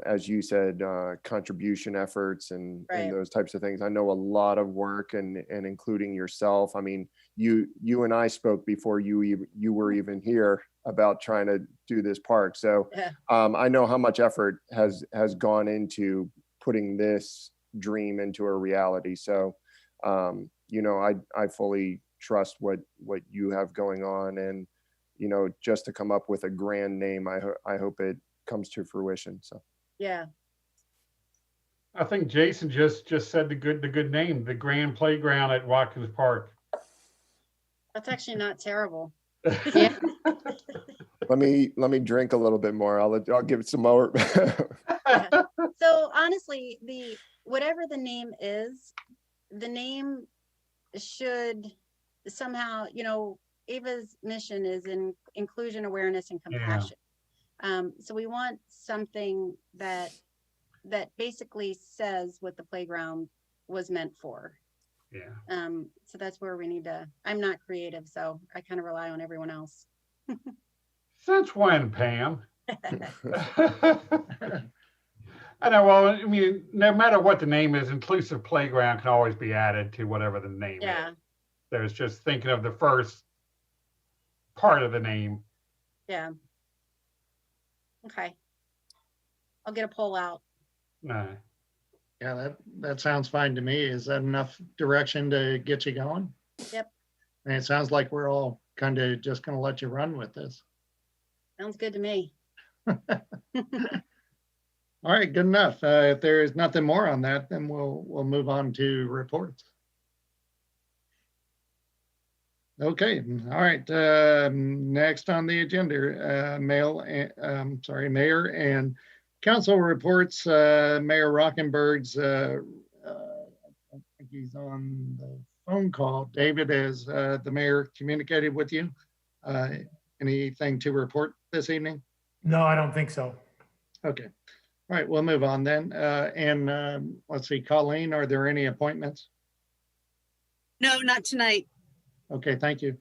as you said, contribution efforts and Right. those types of things. I know a lot of work and including yourself. I mean, you and I spoke before you were even here about trying to do this park. So Yeah. I know how much effort has gone into putting this dream into a reality. So, I fully trust what you have going on, and, just to come up with a grand name, I hope it comes to fruition. So. Yeah. I think Jason just said the good name, the Grand Playground at Watkins Park. That's actually not terrible. Yeah. Let me drink a little bit more. I'll give it some more. So honestly, whatever the name is, the name should somehow, Ava's mission is in inclusion, awareness, and compassion. So we want something that basically says what the playground was meant for. Yeah. So that's where we need to. I'm not creative, so I kind of rely on everyone else. Since when, Pam? I know. Well, I mean, no matter what the name is, inclusive playground can always be added to whatever the name Yeah. is. There's just thinking of the first part of the name. Yeah. Okay. I'll get a poll out. No. Yeah, that sounds fine to me. Is that enough direction to get you going? Yep. And it sounds like we're all kind of just going to let you run with this. Sounds good to me. All right, good enough. If there is nothing more on that, then we'll move on to reports. Okay, all right. Next on the agenda, Mayor and Council reports. Mayor Rockenberg's, I think he's on the phone call. David, has the mayor communicated with you? Anything to report this evening? No, I don't think so. Okay. All right, we'll move on then. Let's see, Colleen, are there any appointments? No, not tonight. Okay, thank you.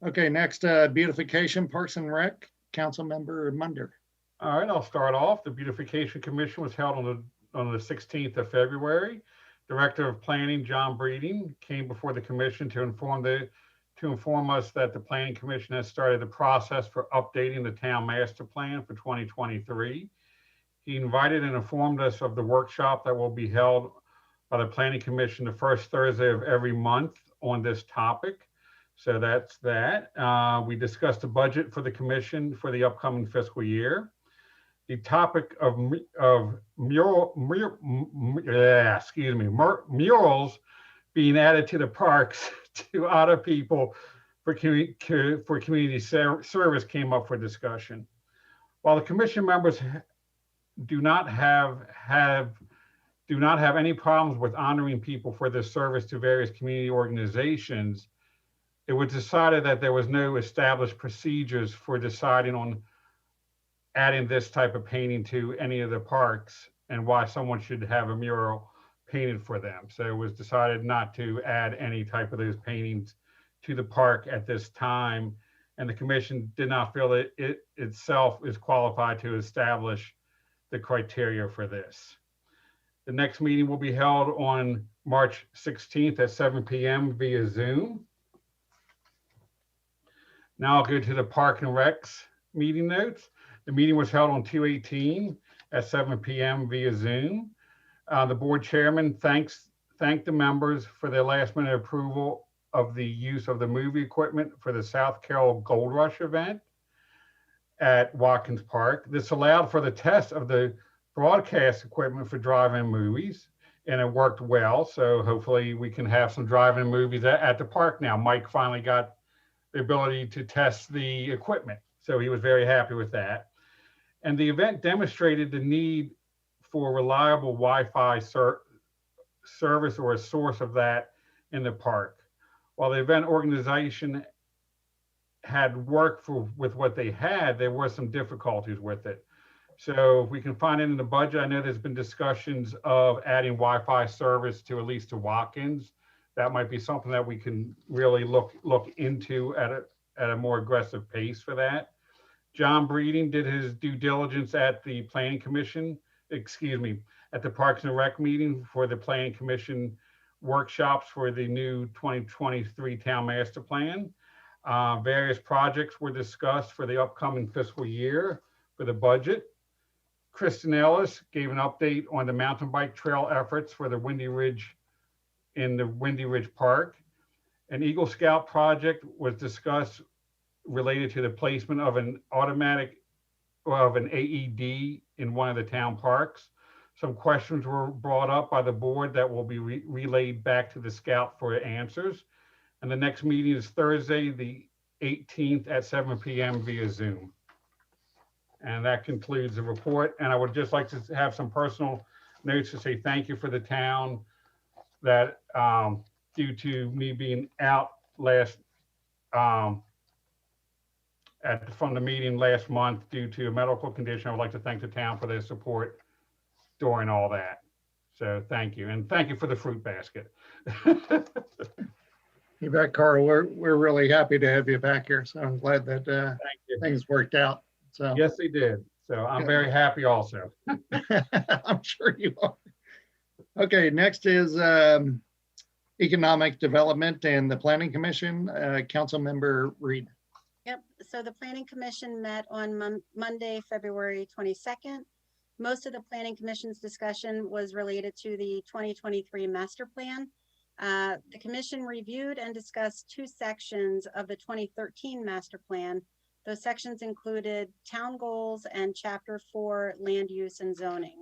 Okay, next, beautification, Parks and Rec, Councilmember Munder. All right, I'll start off. The Beautification Commission was held on the 16th of February. Director of Planning, John Breeding, came before the commission to inform us that the Planning Commission has started the process for updating the town master plan for 2023. He invited and informed us of the workshop that will be held by the Planning Commission the first Thursday of every month on this topic. So that's that. We discussed the budget for the commission for the upcoming fiscal year. The topic of murals being added to the parks to honor people for community service came up for discussion. While the commission members do not have any problems with honoring people for their service to various community organizations, it was decided that there was no established procedures for deciding on adding this type of painting to any of the parks and why someone should have a mural painted for them. So it was decided not to add any type of those paintings to the park at this time. And the commission did not feel that it itself is qualified to establish the criteria for this. The next meeting will be held on March 16th at 7 p.m. via Zoom. Now I'll go to the Park and Recs meeting notes. The meeting was held on 2/18 at 7 p.m. via Zoom. The board chairman thanked the members for their last minute approval of the use of the movie equipment for the South Carroll Gold Rush event at Watkins Park. This allowed for the test of the broadcast equipment for drive-in movies, and it worked well. So hopefully we can have some drive-in movies at the park now. Mike finally got the ability to test the equipment, so he was very happy with that. And the event demonstrated the need for reliable Wi-Fi service or a source of that in the park. While the event organization had worked with what they had, there were some difficulties with it. So if we can find it in the budget, I know there's been discussions of adding Wi-Fi service to at least to Watkins. That might be something that we can really look into at a more aggressive pace for that. John Breeding did his due diligence at the Planning Commission, at the Parks and Rec meeting for the Planning Commission workshops for the new 2023 Town Master Plan. Various projects were discussed for the upcoming fiscal year for the budget. Kristen Ellis gave an update on the mountain bike trail efforts for the Windy Ridge in the Windy Ridge Park. An Eagle Scout project was discussed related to the placement of an AED in one of the town parks. Some questions were brought up by the board that will be relayed back to the Scout for answers. And the next meeting is Thursday, the 18th at 7 p.m. via Zoom. And that concludes the report. And I would just like to have some personal notes to say thank you for the town that due to me being out from the meeting last month due to a medical condition, I would like to thank the town for their support during all that. So thank you. And thank you for the fruit basket. You bet, Carl. We're really happy to have you back here. So I'm glad that Thank you. things worked out. So Yes, they did. So I'm very happy also. I'm sure you are. Okay, next is Economic Development and the Planning Commission, Councilmember Reed. Yep, so the Planning Commission met on Monday, February 22nd. Most of the Planning Commission's discussion was related to the 2023 Master Plan. The Commission reviewed and discussed two sections of the 2013 Master Plan. Those sections included town goals and Chapter 4 land use and zoning.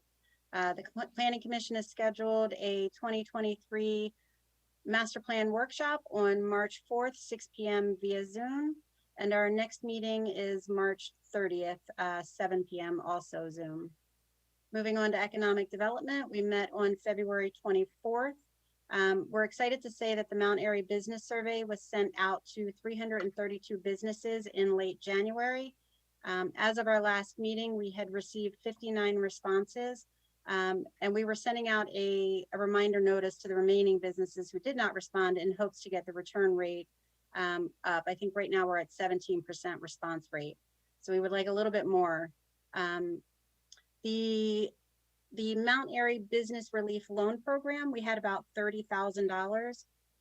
The Planning Commission has scheduled a 2023 Master Plan workshop on March 4th, 6 p.m. via Zoom. And our next meeting is March 30th, 7 p.m. also Zoom. Moving on to economic development, we met on February 24th. We're excited to say that the Mount Airy Business Survey was sent out to 332 businesses in late January. As of our last meeting, we had received 59 responses, and we were sending out a reminder notice to the remaining businesses who did not respond in hopes to get the return rate up. I think right now we're at 17% response rate. So we would like a little bit more. The Mount Airy Business Relief Loan Program, we had about $30,000.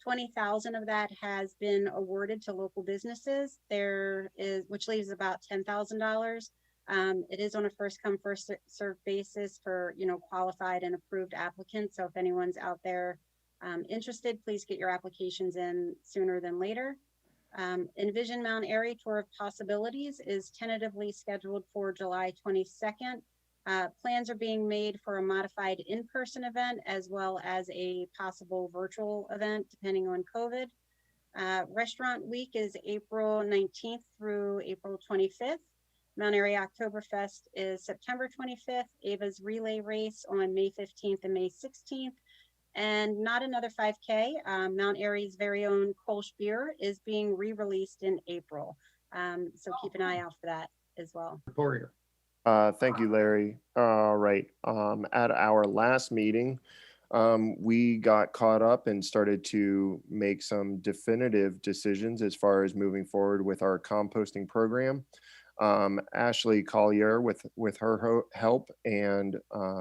$20,000 of that has been awarded to local businesses. Which leaves about $10,000. It is on a first come, first served basis for, qualified and approved applicants. So if anyone's out there interested, please get your applications in sooner than later. Envision Mount Airy Tour of Possibilities is tentatively scheduled for July 22nd. Plans are being made for a modified in-person event as well as a possible virtual event depending on COVID. Restaurant Week is April 19th through April 25th. Mount Airy Oktoberfest is September 25th. Ava's Relay Race on May 15th and May 16th. And not another 5K. Mount Airy's very own Kolsch beer is being re-released in April. So keep an eye out for that as well. Thank you, Larry. All right. At our last meeting, we got caught up and started to make some definitive decisions as far as moving forward with our composting program. Ashley Collier, with her help and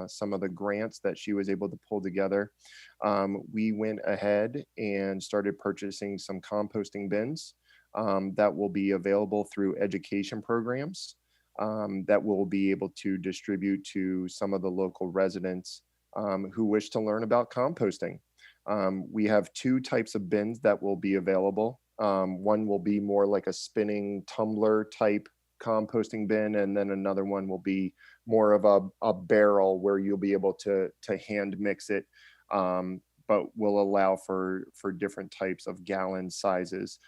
some of the grants that she was able to pull together, we went ahead and started purchasing some composting bins that will be available through education programs. That we'll be able to distribute to some of the local residents who wish to learn about composting. We have two types of bins that will be available. One will be more like a spinning tumbler type composting bin, and then another one will be more of a barrel where you'll be able to hand mix it, but will allow for different types of gallon sizes.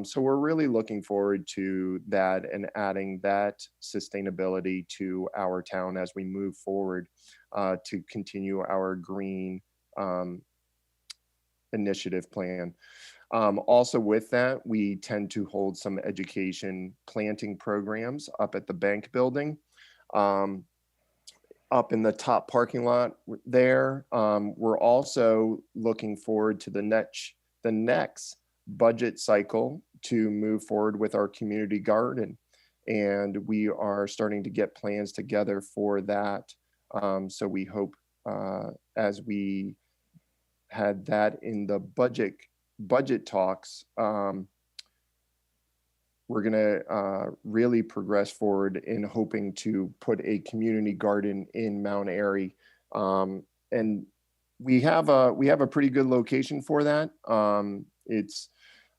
So we're really looking forward to that and adding that sustainability to our town as we move forward to continue our green initiative plan. Also with that, we tend to hold some education planting programs up at the bank building. Up in the top parking lot there. We're also looking forward to the next budget cycle to move forward with our community garden. And we are starting to get plans together for that. So we hope as we had that in the budget talks, we're going to really progress forward in hoping to put a community garden in Mount Airy. And we have a pretty good location for that. It's,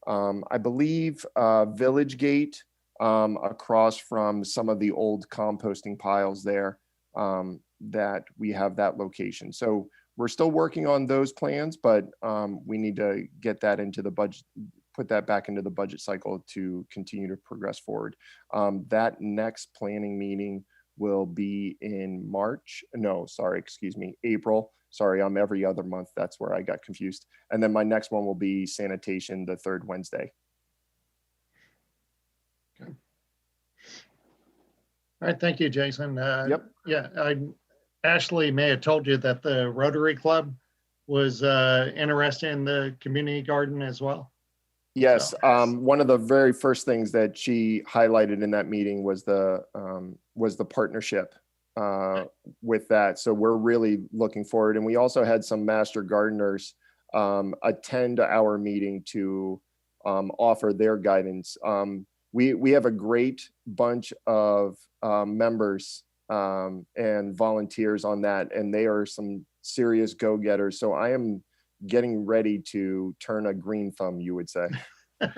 I believe, Village Gate across from some of the old composting piles there, that we have that location. So we're still working on those plans, but we need to get that into the budget, put that back into the budget cycle to continue to progress forward. That next planning meeting will be in April. Sorry, I'm every other month. That's where I got confused. And then my next one will be sanitation the third Wednesday. Okay. All right, thank you, Jason. Yep. Yeah, Ashley may have told you that the Rotary Club was interested in the community garden as well. Yes, So. one of the very first things that she highlighted in that meeting was the partnership with that. So we're really looking forward. And we also had some master gardeners attend our meeting to offer their guidance. We have a great bunch of members and volunteers on that, and they are some serious go-getters. So I am getting ready to turn a green thumb, you would say. All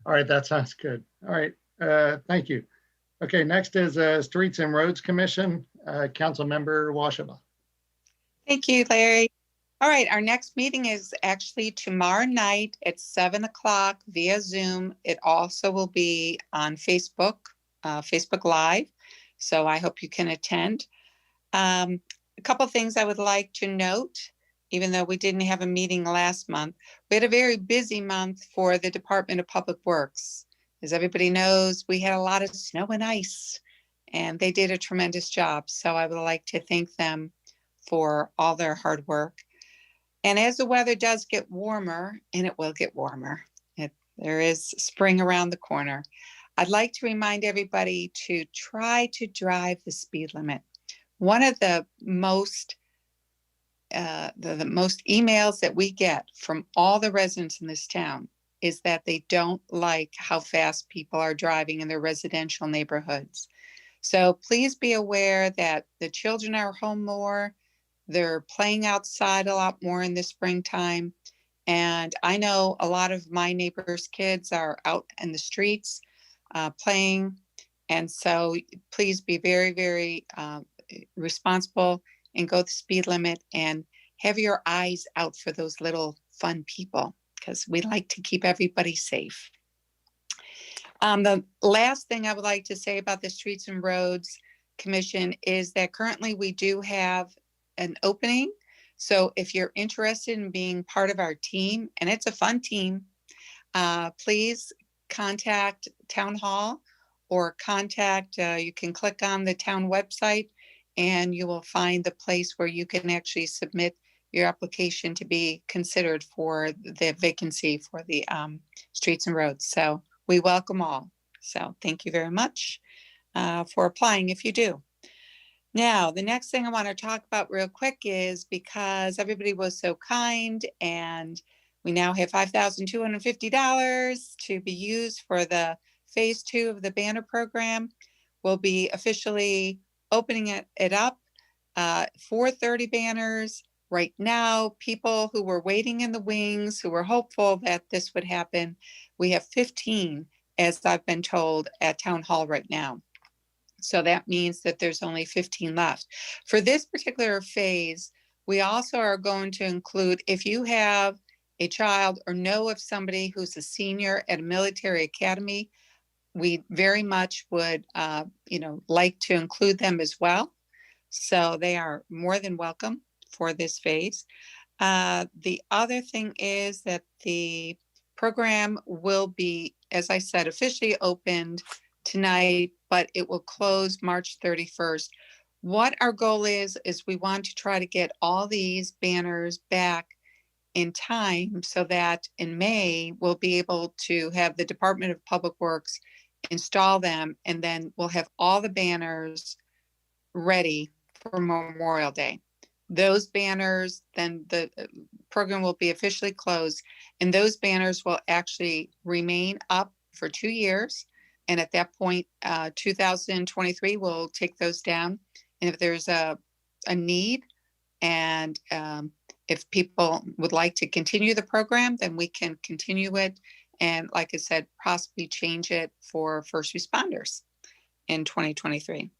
right, that sounds good. All right, thank you. Okay, next is Streets and Roads Commission, Councilmember Washaba. Thank you, Larry. All right, our next meeting is actually tomorrow night at 7 o'clock via Zoom. It also will be on Facebook, Facebook Live. So I hope you can attend. A couple things I would like to note. even though we didn't have a meeting last month. We had a very busy month for the Department of Public Works. As everybody knows, we had a lot of snow and ice, and they did a tremendous job. So I would like to thank them for all their hard work. And as the weather does get warmer, and it will get warmer, there is spring around the corner, I'd like to remind everybody to try to drive the speed limit. One of the most emails that we get from all the residents in this town is that they don't like how fast people are driving in their residential neighborhoods. So please be aware that the children are home more, they're playing outside a lot more in the springtime. And I know a lot of my neighbors' kids are out in the streets playing. And so please be very, very responsible and go the speed limit and have your eyes out for those little fun people, because we like to keep everybody safe. The last thing I would like to say about the Streets and Roads Commission is that currently we do have an opening. So if you're interested in being part of our team, and it's a fun team, please contact Town Hall or you can click on the town website and you will find the place where you can actually submit your application to be considered for the vacancy for the Streets and Roads. So we welcome all. So thank you very much for applying if you do. Now, the next thing I want to talk about real quick is, because everybody was so kind and we now have $5,250 to be used for the phase 2 of the banner program. We'll be officially opening it up for 30 banners. Right now, people who were waiting in the wings, who were hopeful that this would happen, we have 15, as I've been told, at Town Hall right now. So that means that there's only 15 left. For this particular phase, we also are going to include, if you have a child or know of somebody who's a senior at a military academy, we very much would like to include them as well. So they are more than welcome for this phase. The other thing is that the program will be, as I said, officially opened tonight, but it will close March 31st. What our goal is we want to try to get all these banners back in time so that in May, we'll be able to have the Department of Public Works install them, and then we'll have all the banners ready for Memorial Day. Those banners, then the program will be officially closed, and those banners will actually remain up for 2 years. And at that point, 2023, we'll take those down. And if there's a need, and if people would like to continue the program, then we can continue it. And like I said, possibly change it for first responders in 2023.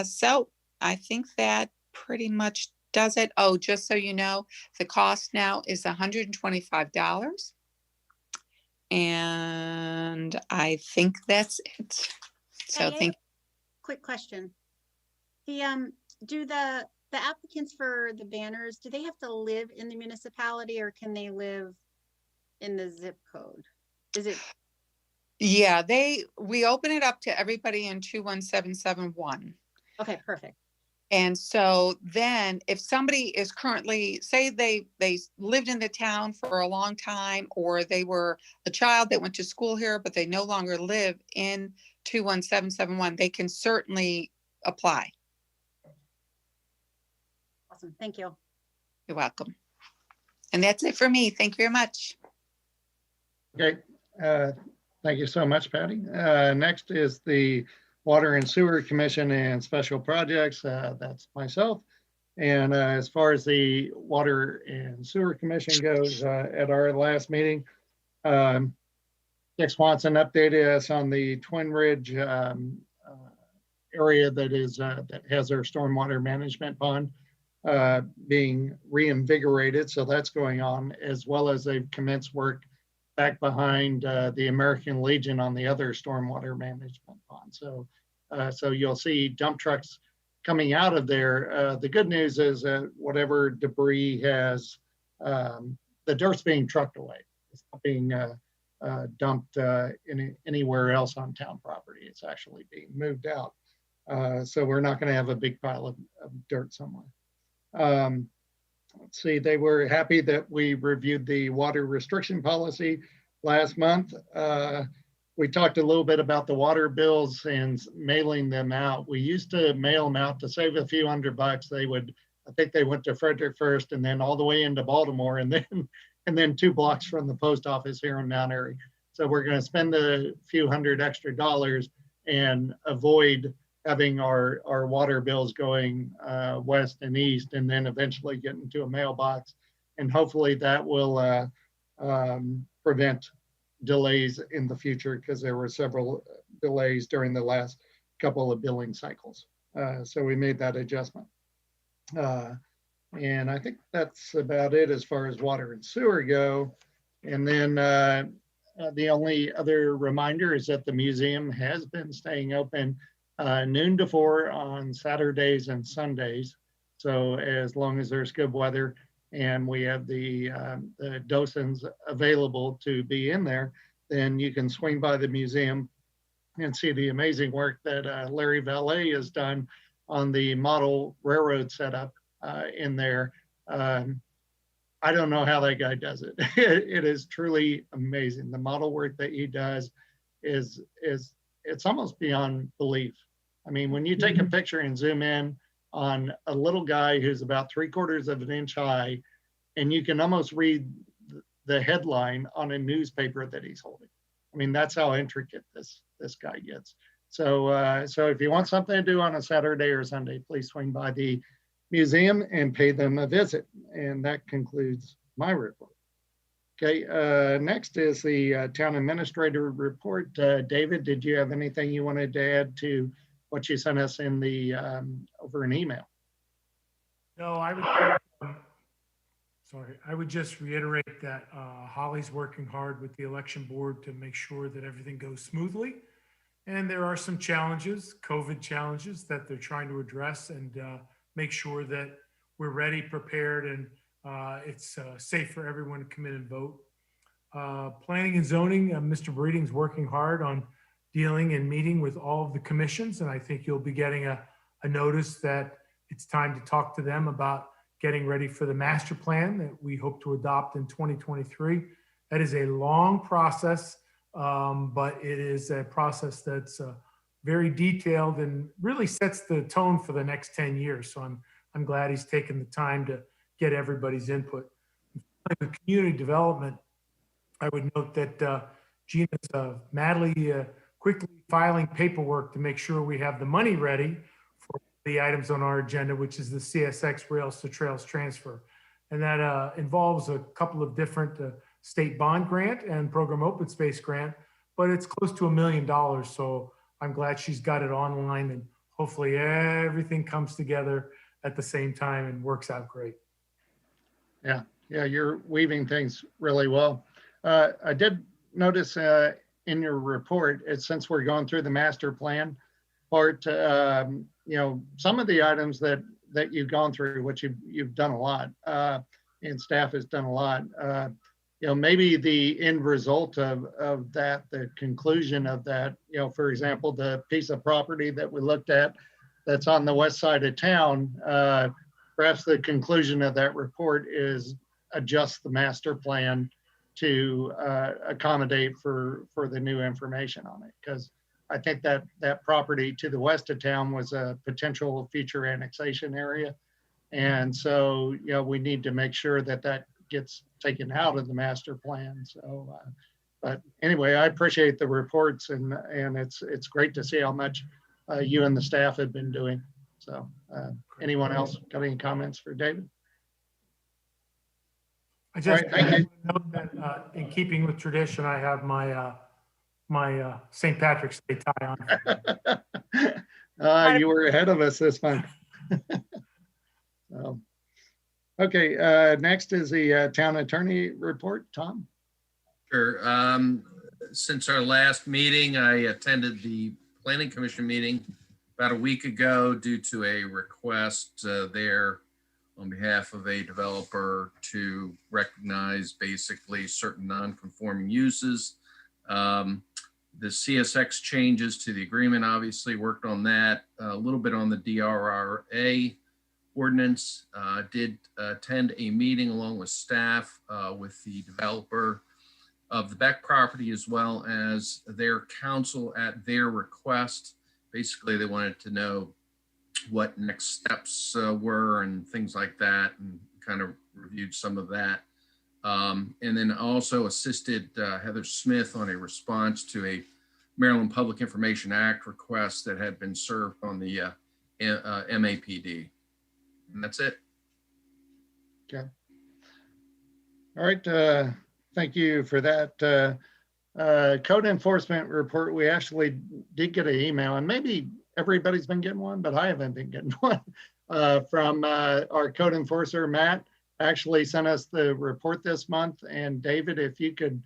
So I think that pretty much does it. Oh, just so you know, the cost now is $125. And I think that's it. So Hey, thank you. quick question. Do the applicants for the banners, do they have to live in the municipality, or can they live in the zip code? Is it? Yeah, we open it up to everybody in 21771. Okay, perfect. And so then if somebody is currently, say they lived in the town for a long time, or they were a child that went to school here, but they no longer live in 21771, they can certainly apply. Awesome. Thank you. You're welcome. And that's it for me. Thank you very much. Okay, thank you so much, Patty. Next is the Water and Sewer Commission and Special Projects. That's myself. And as far as the Water and Sewer Commission goes, at our last meeting, Dick Swanson updated us on the Twin Ridge area that has our stormwater management pond being reinvigorated. So that's going on, as well as they've commenced work back behind the American Legion on the other stormwater management pond. So you'll see dump trucks coming out of there. The good news is that whatever debris has, the dirt's being trucked away. It's not being dumped anywhere else on town property. It's actually being moved out. So we're not going to have a big pile of dirt somewhere. Let's see, they were happy that we reviewed the water restriction policy last month. We talked a little bit about the water bills and mailing them out. We used to mail them out to save a few $100. They would, I think they went to Frederick first and then all the way into Baltimore and then 2 blocks from the post office here in Mount Airy. So we're going to spend a few $100 extra and avoid having our water bills going west and east and then eventually get into a mailbox. And hopefully that will prevent delays in the future, because there were several delays during the last couple of billing cycles. So we made that adjustment. And I think that's about it as far as water and sewer go. And then the only other reminder is that the museum has been staying open noon to 4 on Saturdays and Sundays. So as long as there's good weather and we have the docents available to be in there, then you can swing by the museum and see the amazing work that Larry Valet has done on the model railroad setup in there. I don't know how that guy does it. It is truly amazing. The model work that he does is it's almost beyond belief. I mean, when you take a picture and zoom in on a little guy who's about 3/4 of an inch high, and you can almost read the headline on a newspaper that he's holding. I mean, that's how intricate this guy gets. So, so if you want something to do on a Saturday or Sunday, please swing by the museum and pay them a visit. And that concludes my report. Okay, next is the town administrator report. David, did you have anything you wanted to add to what you sent us in the over an email? No, I would just reiterate that Holly's working hard with the election board to make sure that everything goes smoothly. And there are some challenges, COVID challenges, that they're trying to address and make sure that we're ready, prepared, and it's safe for everyone to come in and vote. Planning and zoning, Mr. Breeding's working hard on dealing and meeting with all of the commissions. And I think you'll be getting a notice that it's time to talk to them about getting ready for the master plan that we hope to adopt in 2023. That is a long process, but it is a process that's very detailed and really sets the tone for the next 10 years. So I'm glad he's taken the time to get everybody's input. With community development, I would note that Gina's madly, quickly filing paperwork to make sure we have the money ready for the items on our agenda, which is the CSX Rails to Trails transfer. And that involves a couple of different state bond grant and program open space grant, but it's close to $1 million. So I'm glad she's got it online and hopefully everything comes together at the same time and works out great. Yeah, you're weaving things really well. I did notice in your report, since we're going through the master plan part, you know, some of the items that you've gone through, which you've done a lot, and staff has done a lot. You know, maybe the end result of that, the conclusion of that, you know, for example, the piece of property that we looked at that's on the west side of town, perhaps the conclusion of that report is adjust the master plan to accommodate for the new information on it. Because I think that property to the west of town was a potential future annexation area. And so, you know, we need to make sure that gets taken out of the master plan. So, but anyway, I appreciate the reports and it's great to see how much you and the staff have been doing. So anyone else got any comments for David? I just note that in keeping with tradition, I have my my St. Patrick's Day tie on. You were ahead of us this month. So, okay, next is the town attorney report. Tom? Sure. Since our last meeting, I attended the Planning Commission meeting about a week ago due to a request there on behalf of a developer to recognize basically certain non-conforming uses. The CSX changes to the agreement obviously worked on that, a little bit on the DRRA ordinance, did attend a meeting along with staff with the developer of the Beck property as well as their counsel at their request. Basically, they wanted to know what next steps were and things like that, and kind of reviewed some of that. And then also assisted Heather Smith on a response to a Maryland Public Information Act request that had been served on the MAPD. And that's it. Okay. All right. Thank you for that. Code enforcement report, we actually did get an email, and maybe everybody's been getting one, but I haven't been getting one from our code enforcer, Matt. Actually sent us the report this month. And David, if you could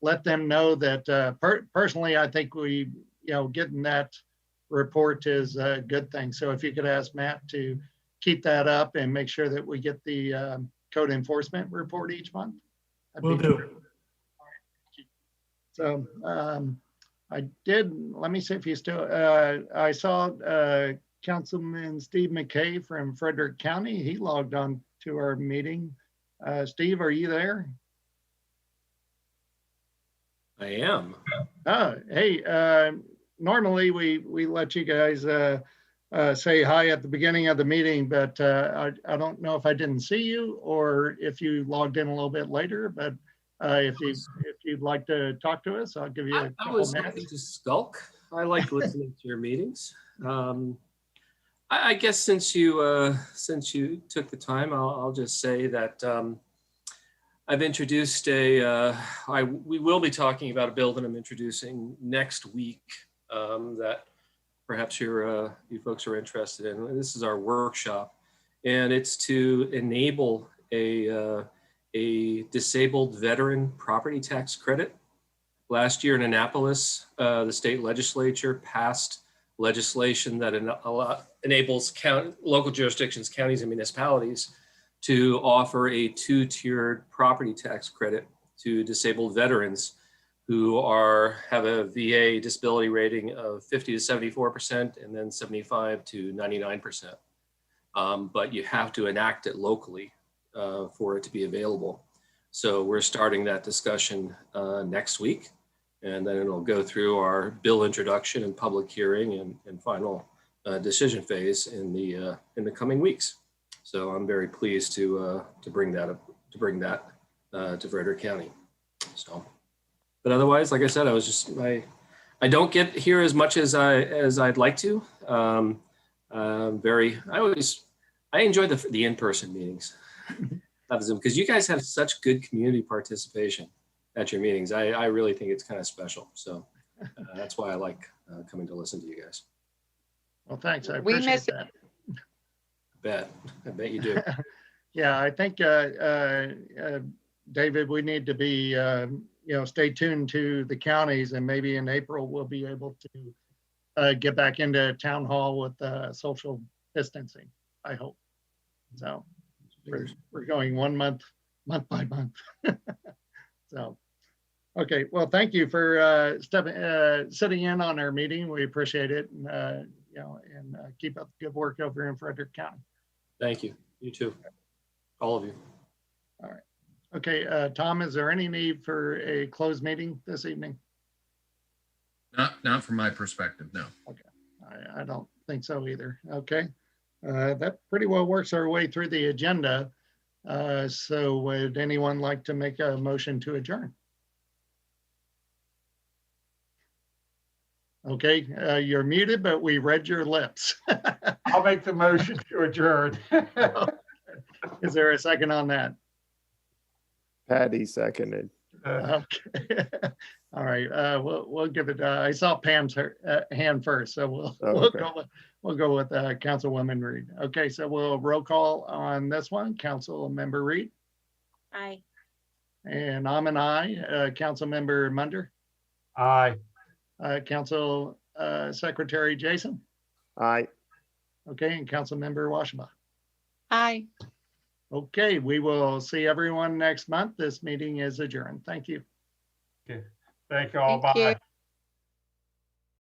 let them know that personally, I think we, getting that report is a good thing. So if you could ask Matt to keep that up and make sure that we get the code enforcement report each month. Will do. So I did, let me see if you still, I saw Councilman Steve McKay from Frederick County. He logged on to our meeting. Steve, are you there? I am. Oh, hey, normally we let you guys say hi at the beginning of the meeting, but I don't know if I didn't see you or if you logged in a little bit later, but if you'd like to talk to us, I'll give you a couple I was minutes. happy to skulk. I like listening to your meetings. I guess since you took the time, I'll just say that I've introduced we will be talking about a bill that I'm introducing next week that perhaps you folks are interested in. This is our workshop, and it's to enable a disabled veteran property tax credit. Last year in Annapolis, the state legislature passed legislation that enables local jurisdictions, counties, and municipalities to offer a two-tiered property tax credit to disabled veterans who have a VA disability rating of 50 to 74% and then 75 to 99%. But you have to enact it locally for it to be available. So we're starting that discussion next week, and then it'll go through our bill introduction and public hearing and final decision phase in the coming weeks. So I'm very pleased to bring that to Frederick County. So, but otherwise, like I said, I don't get here as much as I'd like to. I enjoy the in-person meetings of Zoom because you guys have such good community participation at your meetings. I really think it's kind of special. So that's why I like coming to listen to you guys. Well, thanks. I appreciate that. I bet you do. Yeah, I think David, we need to be stay tuned to the counties, and maybe in April we'll be able to get back into town hall with social distancing, I hope. So we're going 1 month by month. So, okay. Well, thank you for sitting in on our meeting. We appreciate it. And, keep up the good work over in Frederick County. Thank you. You too. All of you. All right. Okay. Tom, is there any need for a closed meeting this evening? Not from my perspective, no. Okay. I don't think so either. Okay. That pretty well works our way through the agenda. So would anyone like to make a motion to adjourn? Okay, you're muted, but we read your lips. I'll make the motion to adjourn. Is there a second on that? Patty seconded. Okay. All right. We'll give it. I saw Pam's hand first, so we'll go with Councilwoman Reed. Okay, so we'll roll call on this one. Councilmember Reed. Aye. And I'm an aye. Councilmember Munder. Aye. Council Secretary Jason. Aye. Okay, and Councilmember Washaba. Aye. Okay, we will see everyone next month. This meeting is adjourned. Thank you. Okay. Thank you all. Thank you. Bye.